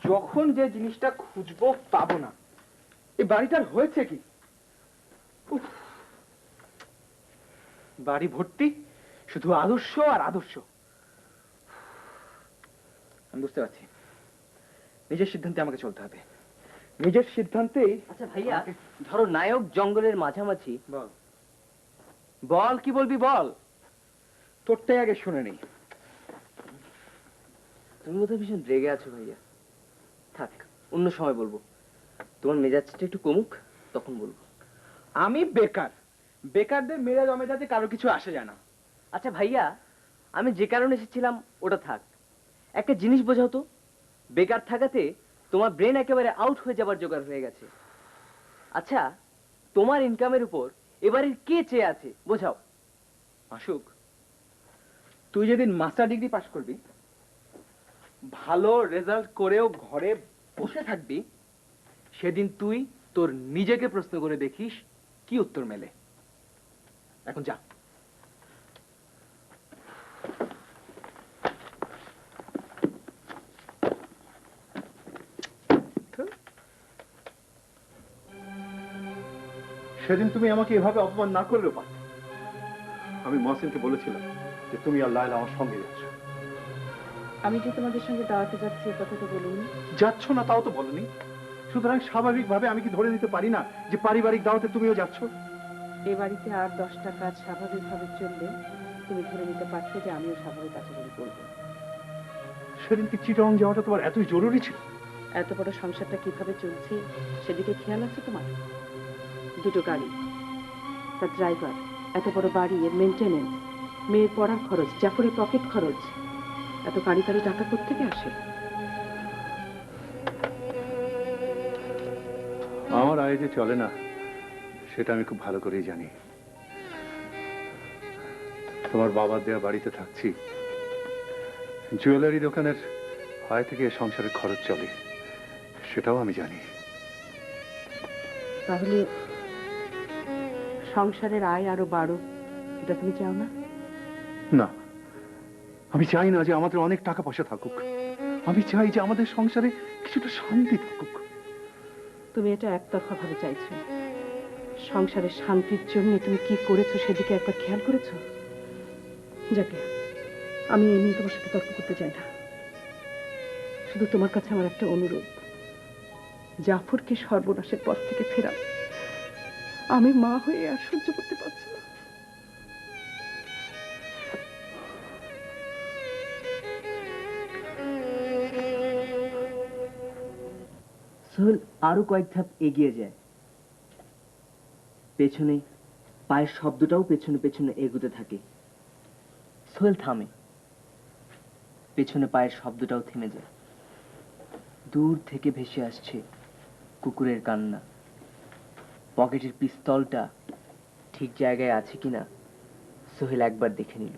যখন যে জিনিসটা খুঁজবো পাবো না। এই বাড়িটার হয়েছে কি? উফ, বাড়ি ভর্তি শুধু আদর্শ আর আদর্শ। আমি বুঝতে পারছি, নিজের সিদ্ধান্তে আমাকে চলতে হবে। নিজের সিদ্ধান্তেই। আচ্ছা ভাইয়া, ধরো নায়ক জঙ্গলের মাঝামাঝি। বল বল, কি বলবি বল। তোরটাই আগে শুনে নেই। তুমি বোধহয় ভীষণ রেগে আছো ভাইয়া। থাক, অন্য সময় বলবো। তোমার মেজাজটা একটু কমুক, তখন বলবো। আমি বেকার, বেকারদের মেজাজ অমেজাজে কারো কিছু আসে যায় না। আচ্ছা ভাইয়া, আমি যে কারণে এসেছিলাম ওটা থাক। একটা জিনিস বোঝাও তো, বেকার থাকাতে তোমার ব্রেন একেবারে আউট হয়ে যাবার জোগাড় হয়ে গেছে। আচ্ছা, তোমার ইনকামের উপর এবারে কে চেয়ে আছে বোঝাও। মাসুক, তুই যেদিন মাস্টার ডিগ্রি পাশ করবি, ভালো রেজাল্ট করেও ঘরে বসে থাকবি, সেদিন তুই তোর নিজেকে প্রশ্ন করে দেখিস কি উত্তর মেলে। এখন যা। সেদিন তুমি আমাকে এভাবে অপমান না করলেও পারতে। আমি মহসিনকে বলেছিলাম যে তুমি আর লায়লা আমার সঙ্গে যাচ্ছ। আমি যে তোমাদের সঙ্গে দাওয়াতে যাচ্ছি এ কথা তো বলিনি। যাচ্ছ না তাও তো বলনি। সুতরাং স্বাভাবিকভাবে আমি কি ধরে নিতে পারি না যে পারিবারিক দাওয়াতে তুমিও যাচ্ছ? এ বাড়িতে আর 10টা কাজ স্বাভাবিকভাবে চললে তুমি ধরে নিতে পারছো যে আমিও স্বাভাবিক আচরণ করবো। সেদিনকে চিটং যাওয়াটা তোমার এতই জরুরি ছিল? এত বড় সংসারটা কিভাবে চলছে সেদিকে খেয়াল আছে তোমার? দুটো গাড়ি, তার ড্রাইভার, এত বড় বাড়ি, এর মেনটেনেন্স, মেয়ের পড়ার খরচ, জাফরের পকেট খরচ, এত গাড়ি গাড়ি টাকা কোত্থেকে আসে? আমার আয় যে চলে না সেটা আমি খুব ভালো করেই জানি। তোমার বাবার দেয়া বাড়িতে থাকছি, জুয়েলারি দোকানের আয় থেকে সংসারের খরচ চলে, সেটাও আমি জানি। তাহলে সংসারের আয় আরো বাড়ুক, এটা তুমি চাও না? না, আমি চাই না যে আমাদের অনেক টাকা পয়সা থাকুক। আমি চাই যে আমাদের সংসারে কিছুটা শান্তি থাকুক। তুমি এটা একতরফা ভাবে চাইছো। সংসারের শান্তির জন্য তুমি কি করেছো সেদিকে একবার খেয়াল করেছো? যাকে আমি এ নিয়ে তোমার সাথে তর্ক করতে চাই না। শুধু তোমার কাছে আমার একটা অনুরোধ, জাফরকে সর্বনাশের পথ থেকে ফেরা। আমি মা হয়ে আর সহ্য করতে পারছি না। সোহেল আরো কয়েক ধাপ এগিয়ে যায়, পেছনে পায়ের শব্দটাও পেছনে পেছনে এগোতে থাকে। সোহেল থামে, পেছনে পায়ের শব্দটাও থেমে যায়। দূর থেকে ভেসে আসছে কুকুরের কান্না। পকেটের পিস্তলটা ঠিক জায়গায় আছে কিনা সোহেল একবার দেখে নিল।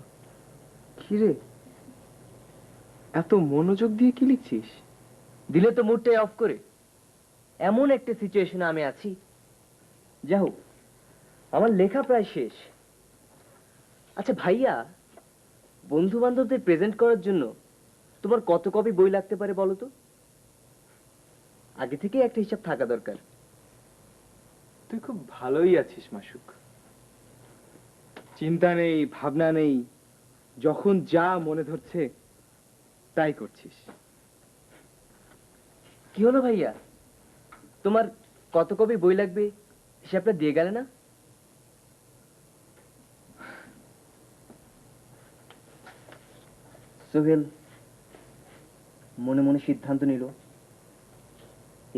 কিরে, এত মনোযোগ দিয়ে কি লিখছিস? দিলে তো মুডটাই অফ করে। এমন একটা সিচুয়েশনে আমি আছি, যা হোক আমার লেখা প্রায় শেষ। আচ্ছা ভাইয়া, বন্ধু বান্ধবদের প্রেজেন্ট করার জন্য তোমার কত কপি বই লাগতে পারে বলো তো? আগে থেকে একটা হিসাব থাকা দরকার। তুই খুব ভালোই আছিস মাসুক, চিন্তা নেই, ভাবনা নেই, যখন যা মনে ধরছে তাই করছিস। কি হলো ভাইয়া, তোমার কত কপি বই লাগবে হিসাবটা দিয়ে গেলে না? সোহেল মনে মনে সিদ্ধান্ত নিল,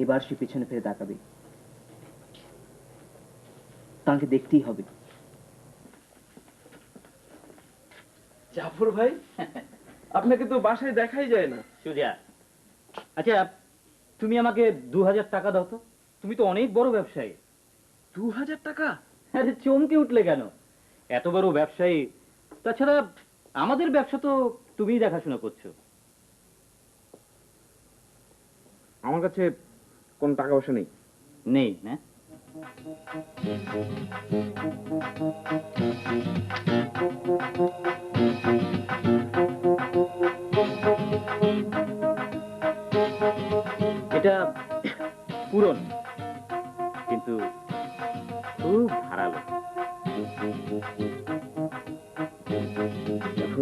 এবার সে পিছনে ফিরে তাকাবে। তাকে দেখতেই হবে। জাফর ভাই, আপনাকে তো বাসায় দেখাই যায় না। সুজা, আচ্ছা তুমি আমাকে 2000 টাকা দাও তো। তুমি তো অনেক বড় ব্যবসায়ী। 2000 টাকা? আরে চমকে উঠলে কেন? এত বড় ব্যবসায়ী, তাছাড়া আমাদের ব্যবসা তো তুমিই দেখাশোনা করছো। আমার কাছে কোন টাকা পয়সা নেই। নেই না? এটা পুরন, কিন্তু খুব ধারালো।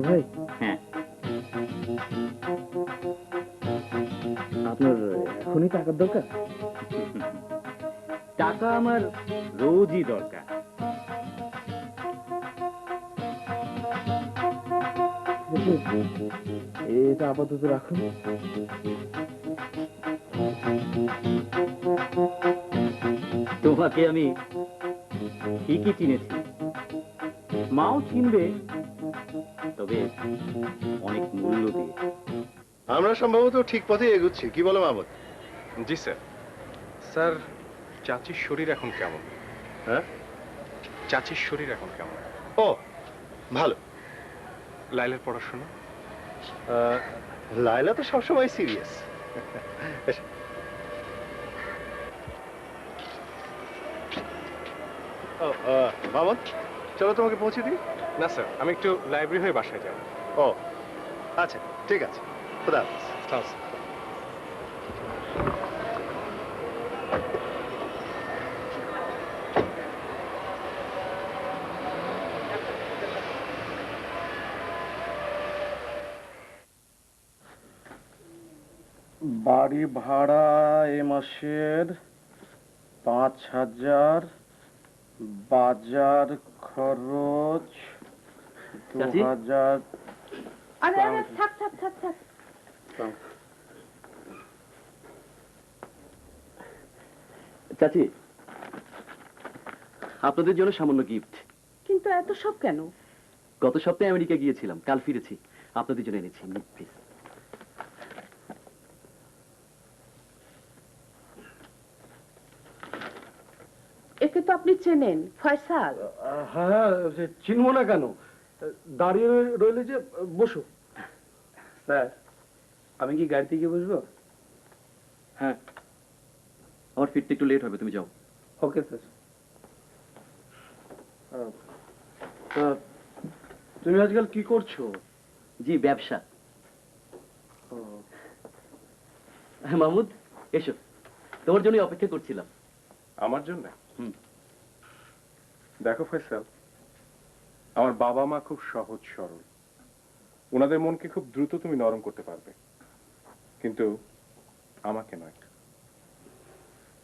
ভাই, হ্যাঁ, আপনার এখনই টাকার দরকার? টাকা আমার রোজই দরকার। এটা আপাতত রাখুন। তোমাকে আমি ঠিকই চিনেছি, মাও চিনবে, তবে অনেক মূল্য দিয়ে। আমরা সম্ভবত ঠিক পথে এগোচ্ছি, কি বলো মাহমুদ? জি স্যার। স্যার, চাচির শরীর এখন কেমন? হ্যাঁ, চাচির শরীর এখন কেমন? ও ভালো। লাইলার পড়াশোনা? লাইলা তো সবসময় সিরিয়াস। মাহমুদ, চলো তোমাকে পৌঁছে দিই। না স্যার, আমি একটু লাইব্রেরি হয়ে বাসায় যাব। ও আচ্ছা, ঠিক আছে, খুদা হাফেজ। স্যার। বাড়ি ভাড়া এ মাসের 5000, বাজার খরচ চাচি? 2000। আরে আরে থাক থাক থাক থাক, চাচি, আপনাদের জন্য সামান্য গিফট। কিন্তু এত সব কেন? গত সপ্তাহে আমেরিকা গিয়েছিলাম, কাল ফিরেছি, আপনাদের জন্য এনেছি। প্লিজ। একে তো আপনি চেনেন, ফয়সাল। হ্যাঁ, চিনবো না কেন? দাঁড়িয়ে রইলে যে, বসো। স্যার, আমি কি গাড়িতে গিয়ে বসবো? হ্যাঁ, আমার ফিরতে একটু লেট হবে, তুমি যাও। Okay sir. তুমি আজকাল কি করছো? জি, ব্যবসা। হ্যাঁ মাহমুদ, এসো, তোমার জন্য অপেক্ষা করছিলাম। আমার জন্য? দেখো ফয়সাল, আমার বাবা মা খুব সহজ সরল, ওনাদের মনকে খুব দ্রুত তুমি নরম করতে পারবে, কিন্তু আমাকে নয়।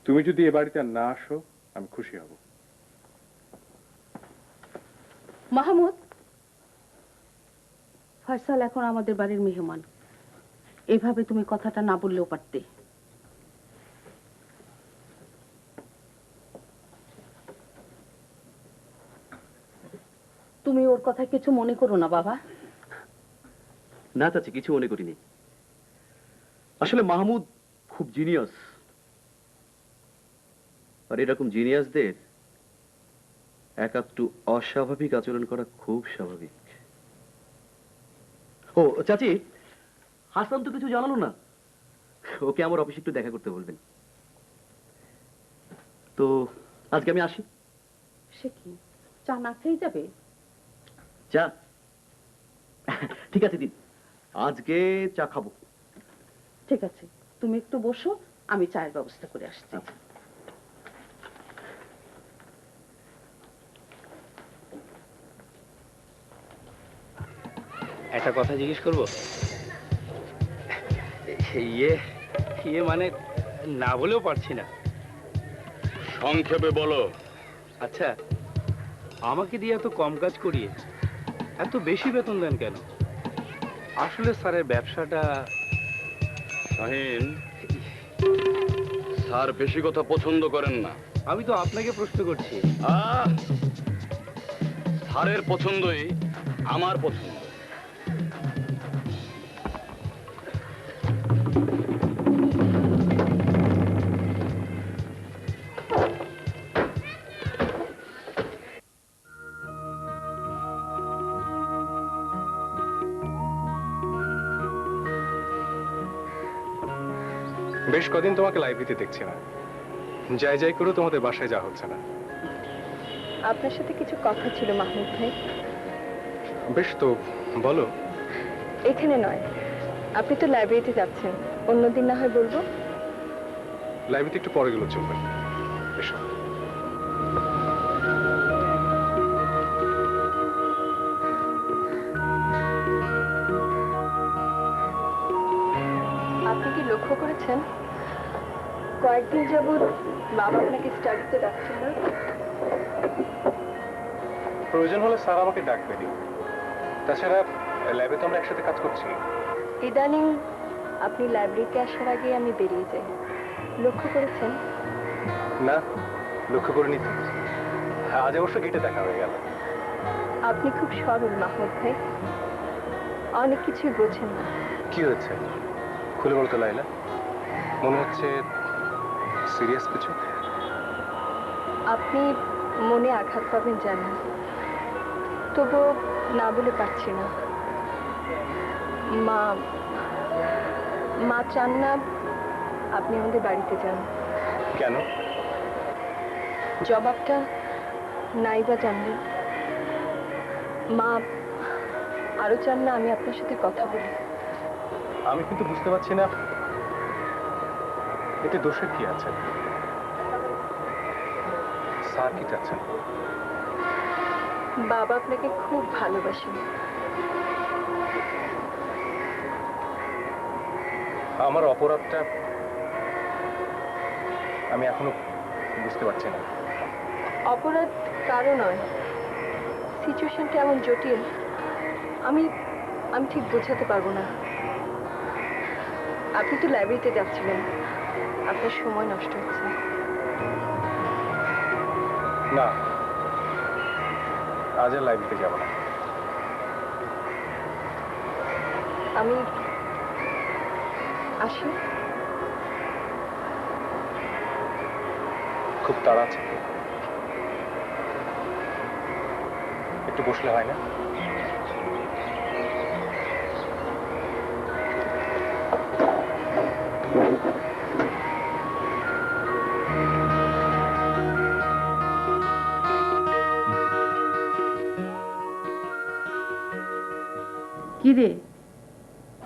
তুমি যদি এ বাড়িতে না আসো আমি খুশি হব। মাহমুদ, ফয়সাল এখন আমাদের বাড়ির মেহমান, এভাবে তুমি কথাটা না বললেও পারতে। তুমি ওর কথা কিছু মনে করো না বাবা। না চাচি, কিছু মনে করিনি। আসলে মাহমুদ খুব জিনিয়াস, আর এরকম জিনিয়াসদের একটু অস্বাভাবিক আচরণ করা খুব স্বাভাবিক। ও চাচি, হাসান তো কিছু জানালো না, ওকে আমার অফিসে একটু দেখা করতে বলবেন। তো আজকে আমি আসি। সে কি, চা না খেয়ে যাবে? চা? ঠিক আছে দিন, আজকে চা খাবো। ঠিক আছে, তুমি একটু বসো, আমি চায়ের ব্যবস্থা করে আসছি। একটা কথা জিজ্ঞেস করবো? ইয়ে ইয়ে মানে না বলেও পারছি না। সংক্ষেপে বলো। আচ্ছা, আমাকে দিয়ে এত কম কাজ করিয়ে এত বেশি বেতন দেন কেন? আসলে স্যারের ব্যবসাটা... শাহিন, স্যার বেশি কথা পছন্দ করেন না। আমি তো আপনাকে প্রশ্ন করছি। স্যারের পছন্দই আমার পছন্দ। বেশ কদিন তোমাকে লাইব্রেরিতে দেখছি না, যাই যাই করে তোমাদের বাসায় যাওয়া হচ্ছে না। আপনার সাথে কিছু কথা ছিল মাহমুদ ভাই। বেশ, তো বলো। এখানে নয়, আপনি তো লাইব্রেরিতে যাচ্ছেন, অন্যদিন না হয় বলবো। লাইব্রেরিতে একটু পরে গেলে চলবে। এসো। আপনি কি লক্ষ্য করেছেন কয়েকদিন যাবৎ বাবা আপনাকে স্টাডিতে ডাকছেন না? প্রয়োজন হলে স্যার আমাকে ডাকবেনি, তাছাড়া ল্যাবে তো আমরা একসাথে কাজ করছি। ইদানিং আপনি লাইব্রেরিতে আসার আগে আমি বেরিয়ে যাই, লক্ষ্য করেছেন? না, লক্ষ্য করিনি তো। আজ অবশ্য গেটে দেখা হয়ে গেল। আপনি খুব সরল মাহমুদ ভাই, অনেক কিছুই বোঝেন না। কি হয়েছে খুলে বলতো লাইলা? মনে হচ্ছে সিরিয়াস কিছু। আপনি মনে আঘাত পাবেন জানেন, তবু না বলে পারছি না। মা মা চান না আপনি আমাদের বাড়িতে যান। কেন? জবাবটা নাই বা জানলেন। মা আরো চান না আমি আপনার সাথে কথা বলি। আমি কিন্তু বুঝতে পারছি না এতে দোষের কি আছে। স্যার কি চাচ্ছেন? বাবা আপনাকে খুব ভালোবাসেন। আমার অপরাধটা আমি এখনো বুঝতে পারছি না। অপরাধ কারো নয়, সিচুয়েশনটা এমন জটিল আমি আমি ঠিক বোঝাতে পারবো না। আপনি তো লাইব্রেরিতে যাচ্ছিলেন, আপনার সময় নষ্ট হচ্ছে। না, আজ আর লাইব্রেরিতে যাব না। আমি আসি। খুব তাড়া আছে, একটু বসলে হয় না? কি রে,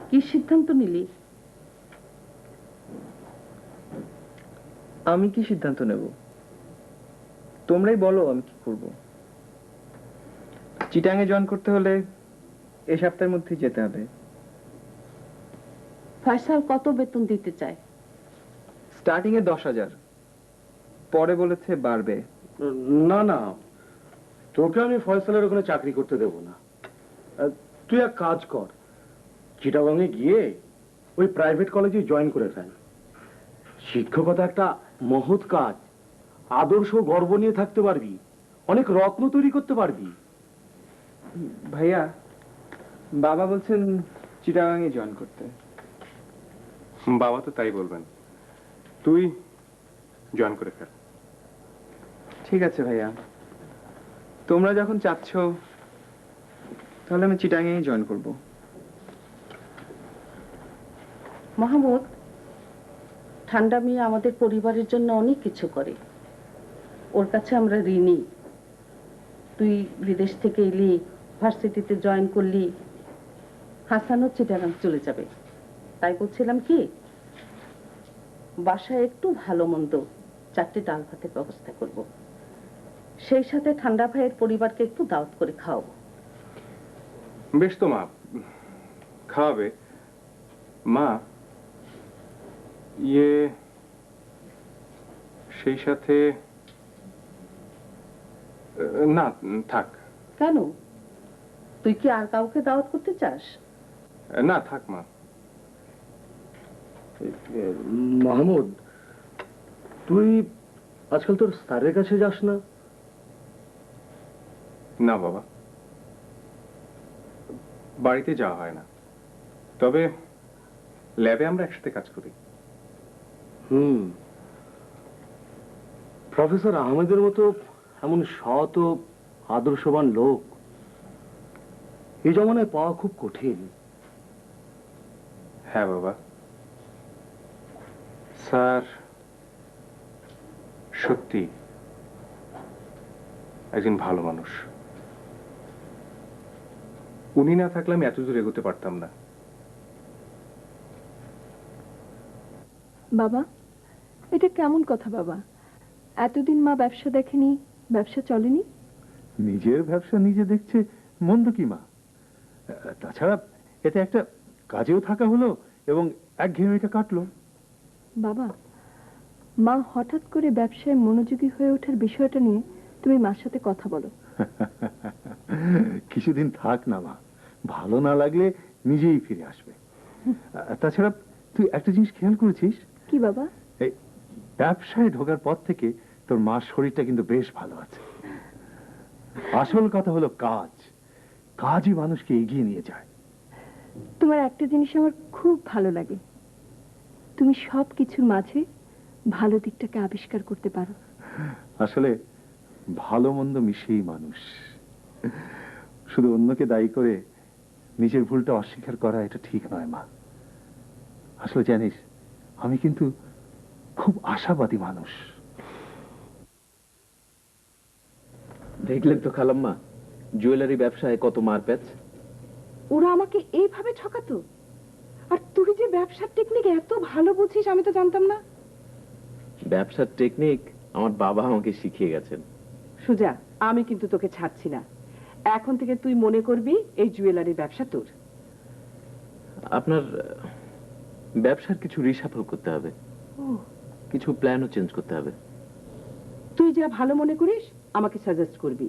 কি সিদ্ধান্ত নিলি? আমি কি সিদ্ধান্ত নেব? তোমরাই বলো আমি কি করব। চিটাঙে জয়েন করতে হলে এই সপ্তাহের মধ্যেই যেতে হবে। ফয়সাল কত বেতন দিতে চায়? স্টার্টিং এ 10,000, পরে বলেছে বাড়বে। না না, তোকে আমি ফয়সালের ওখানে চাকরি করতে দেব না। তুই এক কাজ কর, চিটাগাংয়ে গিয়ে ওই প্রাইভেট কলেজে জয়েন করে ফেল। শিক্ষকতা একটা মহৎ কাজ, আদর্শ গর্ব নিয়ে থাকতে পারবি, অনেক রত্ন তৈরি করতে পারবি। ভাইয়া, বাবা বলছেন চিটাগাংয়ে জয়েন করতে। বাবা তো তাই বলবেন, তুই জয়েন করে ফেল। ঠিক আছে ভাইয়া, তোমরা যখন চাচ্ছ তাহলে আমি চিটাগাংয়ে জয়েন করব। মাহমুদ, ঠান্ডা মিয়া আমাদের পরিবারের জন্য অনেক কিছু করে, ওর কাছে আমরা ঋণী। তুই বিদেশ থেকে এলি, ভার্সিটিতে জয়েন করলি, হাসানও চিটাগাং চলে যাবে। তাই বলছিলাম কি, বাসায় একটু ভালো মন্দ 4টে ডাল ভাতের ব্যবস্থা করব, সেই সাথে ঠান্ডা ভাইয়ের পরিবারকে একটু দাওয়াত করে খাওয়াবো। বেশ তো মা, খাওয়াবে। মা, সেই সাথে না থাক। কেন, তুই কি আর কাউকে দাওয়াত করতে চাস? না থাক মা। মাহমুদ, তুই আজকাল তোর স্যারের কাছে যাস না? না বাবা, বাড়িতে যাওয়া হয় না, তবে ল্যাবে আমরা একসাথে কাজ করি। প্রফেসর আহমেদের মতো এমন সৎ ও আদর্শবান লোক এই জমানায় পাওয়া খুব কঠিন। হ্যাঁ বাবা, স্যার সত্যি একজন ভালো মানুষ। উনি না থাকলে আমি এত দূর এগোতে পারতাম না। বাবা, এটা কেমন কথা বাবা? এতদিন মা ব্যবসা দেখেনি, ব্যবসা চলেনি। নিজের ব্যবসা নিজে দেখছে, মন্দ কি মা? তাছাড়া এতে একটা কাজেও থাকা হলো এবং একঘেয়েমিটা কাটলো। বাবা, মা হঠাৎ করে ব্যবসায় মনোযোগী হয়ে ওঠার বিষয়টা নিয়ে তুমি মার সাথে কথা বলো। কিছুদিন থাক না মা, ভালো না লাগলে নিজেই ফিরে আসবে। তাছাড়া তুই একটা জিনিস খেয়াল করেছিস? কি বাবা? এই ব্যবসায় ঢোকার পর থেকে তোর মার শরীরটা কিন্তু বেশ ভালো আছে। আসল কথা হলো কাজ, কাজই মানুষকে এগিয়ে নিয়ে যায়। তোমার একটা জিনিস আমার খুব ভালো লাগে, তুমি সব কিছুর মাঝে ভালো দিকটাকে আবিষ্কার করতে পারো। আসলে ভালো মন্দ মিশেই মানুষ। শুধু অন্যকে দায়ী করে নিজের ভুলটা অস্বীকার করা এটা ঠিক নয় মা। আসলে জানিস, আমি কিন্তু খুব আশাবাদী মানুষ। দেখলেন তো খালাম্মা, জুয়েলারি ব্যবসায় কত মারপ্যাচ। ওরা আমাকে এইভাবে ঠকাতো, আর তুই যে ব্যবসার টেকনিক এত ভালো বুঝিস আমি তো জানতাম না। ব্যবসার টেকনিক আমার বাবা আমাকে শিখিয়ে গেছেন। সুজা, আমি কিন্তু তোকে ছাড়ছি না। এখন থেকে তুই মনে করবি এই জুয়েলারি ব্যবসা তোর। আপনার ব্যবসার কিছু রিসাফল করতে হবে, কিছু প্ল্যানও চেঞ্জ করতে হবে। তুই যা ভালো মনে করিস আমাকে সাজেস্ট করবি,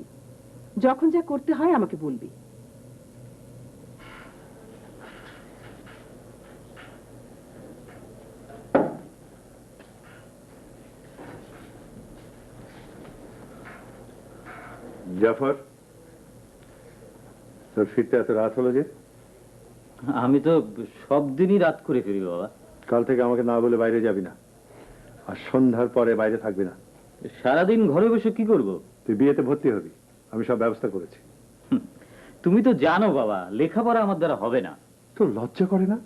যখন যা করতে হয় আমাকে বলবি। জাফর, তোর ফিরতে এত রাত হলো যে? আমি তো সব দিনই রাত করে ফিরি বাবা। কাল থেকে আমাকে না বলে বাইরে যাবি না, আর সন্ধ্যার পরে বাইরে থাকবি না। সারাদিন ঘরে বসে কি করব? তুই বিয়েতে ভর্তি হবি, আমি সব ব্যবস্থা করেছি। তুমি তো জানো বাবা, লেখাপড়া আমার দ্বারা হবে না। তোর লজ্জা করে না?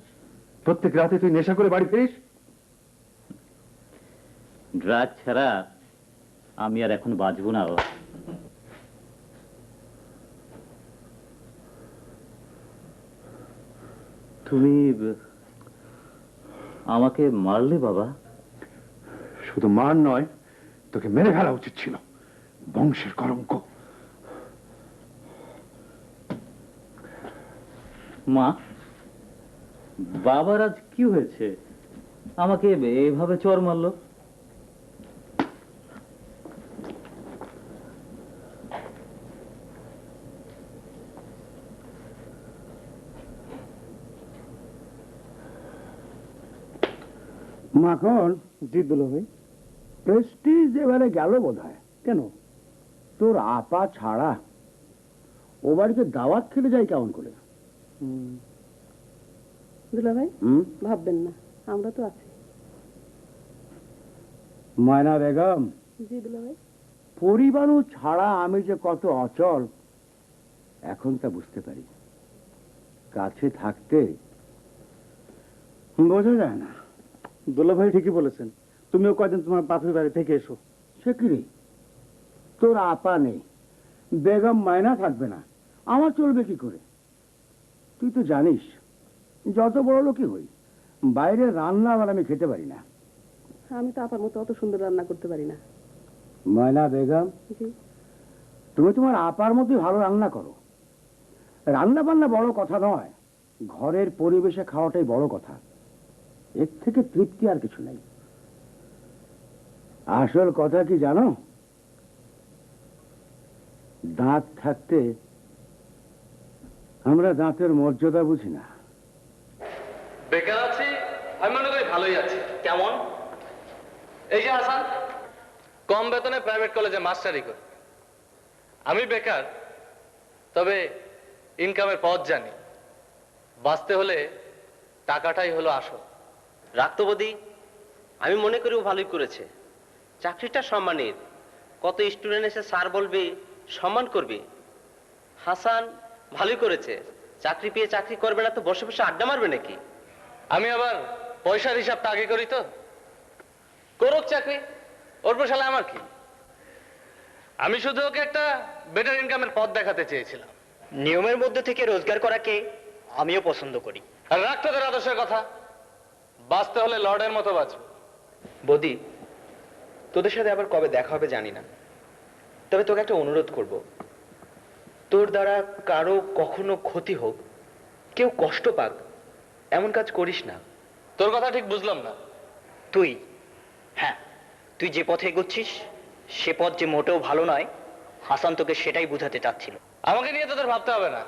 প্রত্যেক রাতে তুই নেশা করে বাড়ি ফিরিস। ড্রাগ ছাড়া আমি আর এখন বাঁচবো না বাবা। তুমি আমাকে মারলে বাবা? শুধু মার নয়, তোকে মেরে ফেলা উচিত ছিল, বংশের কলঙ্ক। মা, বাবার আজ কি হয়েছে? আমাকে এভাবে চড় মারলো। মাখন, জি দুলা ভাই। প্রেস্টিজ এবারে গেল বোধ হয়। কেন? তোর আপা ছাড়া ও বাড়িতে দাওয়াত খেলে যায় কেমন করে? দুলা ভাই ভাববেন না, আমরা তো আছি। ময়না বেগম, জি দুলা ভাই। পরিবারু ছাড়া আমি যে কত অচল এখন তা বুঝতে পারি। কাছে থাকতে বোঝা যায় না। দুলা ভাই ঠিকই বলেছেন, তুমিও কয়দিন তোমার বাপের বাড়ি থেকে এসো। সে কি রে, তোর আপা নেই, বেগম মায়না থাকবে না, আমার চলবে কি করে? তুই তো জানিস যত বড় লোকই হই, বাইরে রান্না আবার আমি খেতে পারি না। আমি তো আপার মতো অত সুন্দর রান্না করতে পারি না। ময়না বেগম, জি। তুমি তোমার আপার মতোই ভালো রান্না করো। রান্না বান্না বড় কথা নয়, ঘরের পরিবেশে খাওয়াটাই বড় কথা। এর থেকে তৃপ্তি আর কিছু নেই। আসল কথা কি জানো, দাঁত থাকতে আমরা দাঁতের মর্যাদা বুঝি না। বেকার আছি, আমি মনে করি ভালোই আছি। কেমন? এই যে হাসান কম বেতনে প্রাইভেট কলেজে মাস্টারি করে। আমি বেকার, তবে ইনকামের পথ জানি। বাঁচতে হলে টাকাটাই হলো আসল। রাখতো বদি, আমি মনে করি ও ভালোই করেছে। চাকরিটা সম্মানের, কত স্টুডেন্ট এসে স্যার বলবে, সম্মান করবে। হাসান ভালোই করেছে, চাকরি পেয়ে চাকরি করবে না তো বসে বসে আড্ডা মারবে নাকি? আমি আবার পয়সার হিসাবটা আগে করি তো। করুক চাকরি, ওর বসালে আমার কি? আমি শুধু ওকে একটা বেটার ইনকামের পথ দেখাতে চেয়েছিলাম। নিয়মের মধ্যে থেকে রোজগার করাকে আমিও পছন্দ করি। আর রাখ তোদের আদর্শের কথা, বাঁচতে হলে লর্ডের মতো বাঁচবে। বদি, তোদের সাথে আবার কবে দেখা হবে জানি না, তবে তোকে একটা অনুরোধ করব। তোর দ্বারা কারো কখনো ক্ষতি হোক, কেউ কষ্ট পাক, এমন কাজ করিস না। তোর কথা ঠিক বুঝলাম না। তুই, হ্যাঁ, তুই যে পথে এগোচ্ছিস সে পথ যে মোটেও ভালো নয়, হাসান তোকে সেটাই বুঝাতে চাচ্ছিল। আমাকে নিয়ে তোদের ভাবতে হবে না,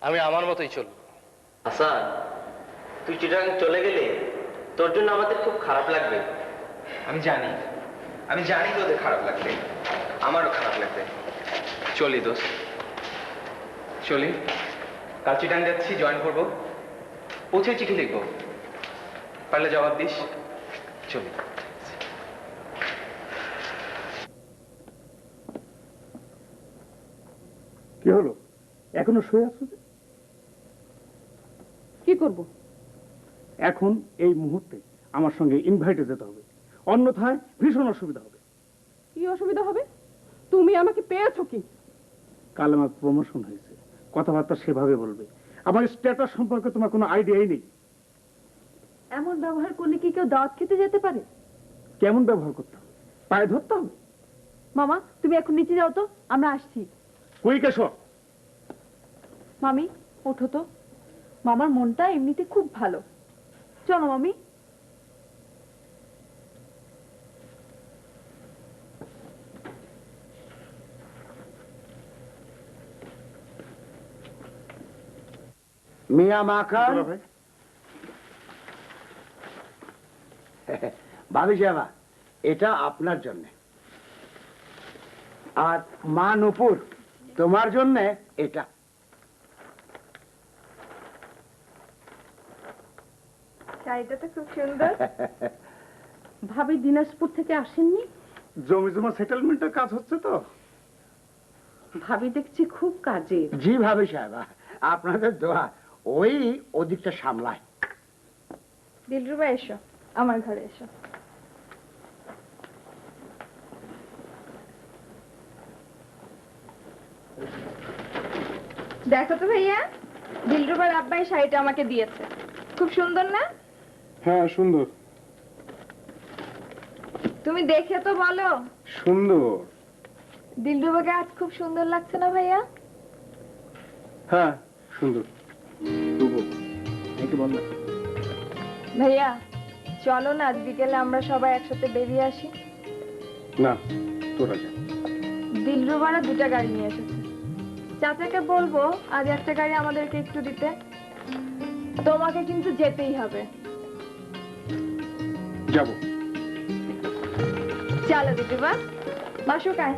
আমি আমার মতোই চলব। হাসান, তুই চিটাগাং চলে গেলে তোর জন্য আমাদের খুব খারাপ লাগবে। আমি জানি তোদের খারাপ লাগবে, আমারও খারাপ লাগবে। চলি দোস্ত, চলি। কাল চিটাং যাচ্ছি, জয়েন করবো, পৌঁছে চিঠি লিখবো, পারলে জবাব দিস। চলি। কি হলো, এখনো শুয়ে আছো? কি করব? এখন এই মুহূর্তে আমার সঙ্গে ইনভাইটে যেতে হবে, অন্যথায় ভীষণ অসুবিধা হবে। কি অসুবিধা হবে? তুমি আমাকে পেয়েছো কি? কাল আমার প্রমোশন হয়েছে, কথাবার্তা সেভাবে বলবে। আমার স্ট্যাটাস সম্পর্কে তোমার কোনো আইডিয়াই নেই। এমন ব্যবহার করলে কি কেউ দাওয়াত খেতে যেতে পারে? কেমন ব্যবহার করতে হবে? পায়ে ধরতে হবে? মামা, তুমি এখন নিচে যাও তো, আমরা আসছি। কুইক এসো। মামি, ওঠো তো। মামার মনটা এমনিতে খুব ভালো। চলো মামি। মিয়া মাখান, ভাবি সাহেবা, এটা আপনার জন্য। আর মা নুপুর তোমার জন্য এটা। শাড়িটা তো খুব সুন্দর। ভাবি দিনাজপুর থেকে আসেননি? জমি জমা সেটেলমেন্টের কাজ হচ্ছে তো। ভাবি দেখছি খুব কাজে। জি ভাবি সাহেবা, আপনাদের দোয়া, ওই ওদিকটা সামলায়। দিলরুবা এসো, আমার ঘরে এসো। দেখো তো ভাইয়া, দিলরুবার আব্বাই শাড়িটা আমাকে দিয়েছে, খুব সুন্দর না? হ্যাঁ সুন্দর। তুমি দেখে তো বলো। সুন্দর। দিলরুবাকে আজ খুব সুন্দর লাগছে না ভাইয়া? হ্যাঁ সুন্দর। বল না ভাইয়া, চলো না আজ বিকেলে আমরা সবাই একসাথে বেরিয়ে আসি। না, তোরা যা। দিলরুবারা 2টা গাড়ি নিয়ে এসেছে, চাচাকে বলবো আজ একটা গাড়ি আমাদেরকে একটু দিতে। তোমাকে কিন্তু যেতেই হবে। যাব। চলো দিদিবা, বাসুক আয়।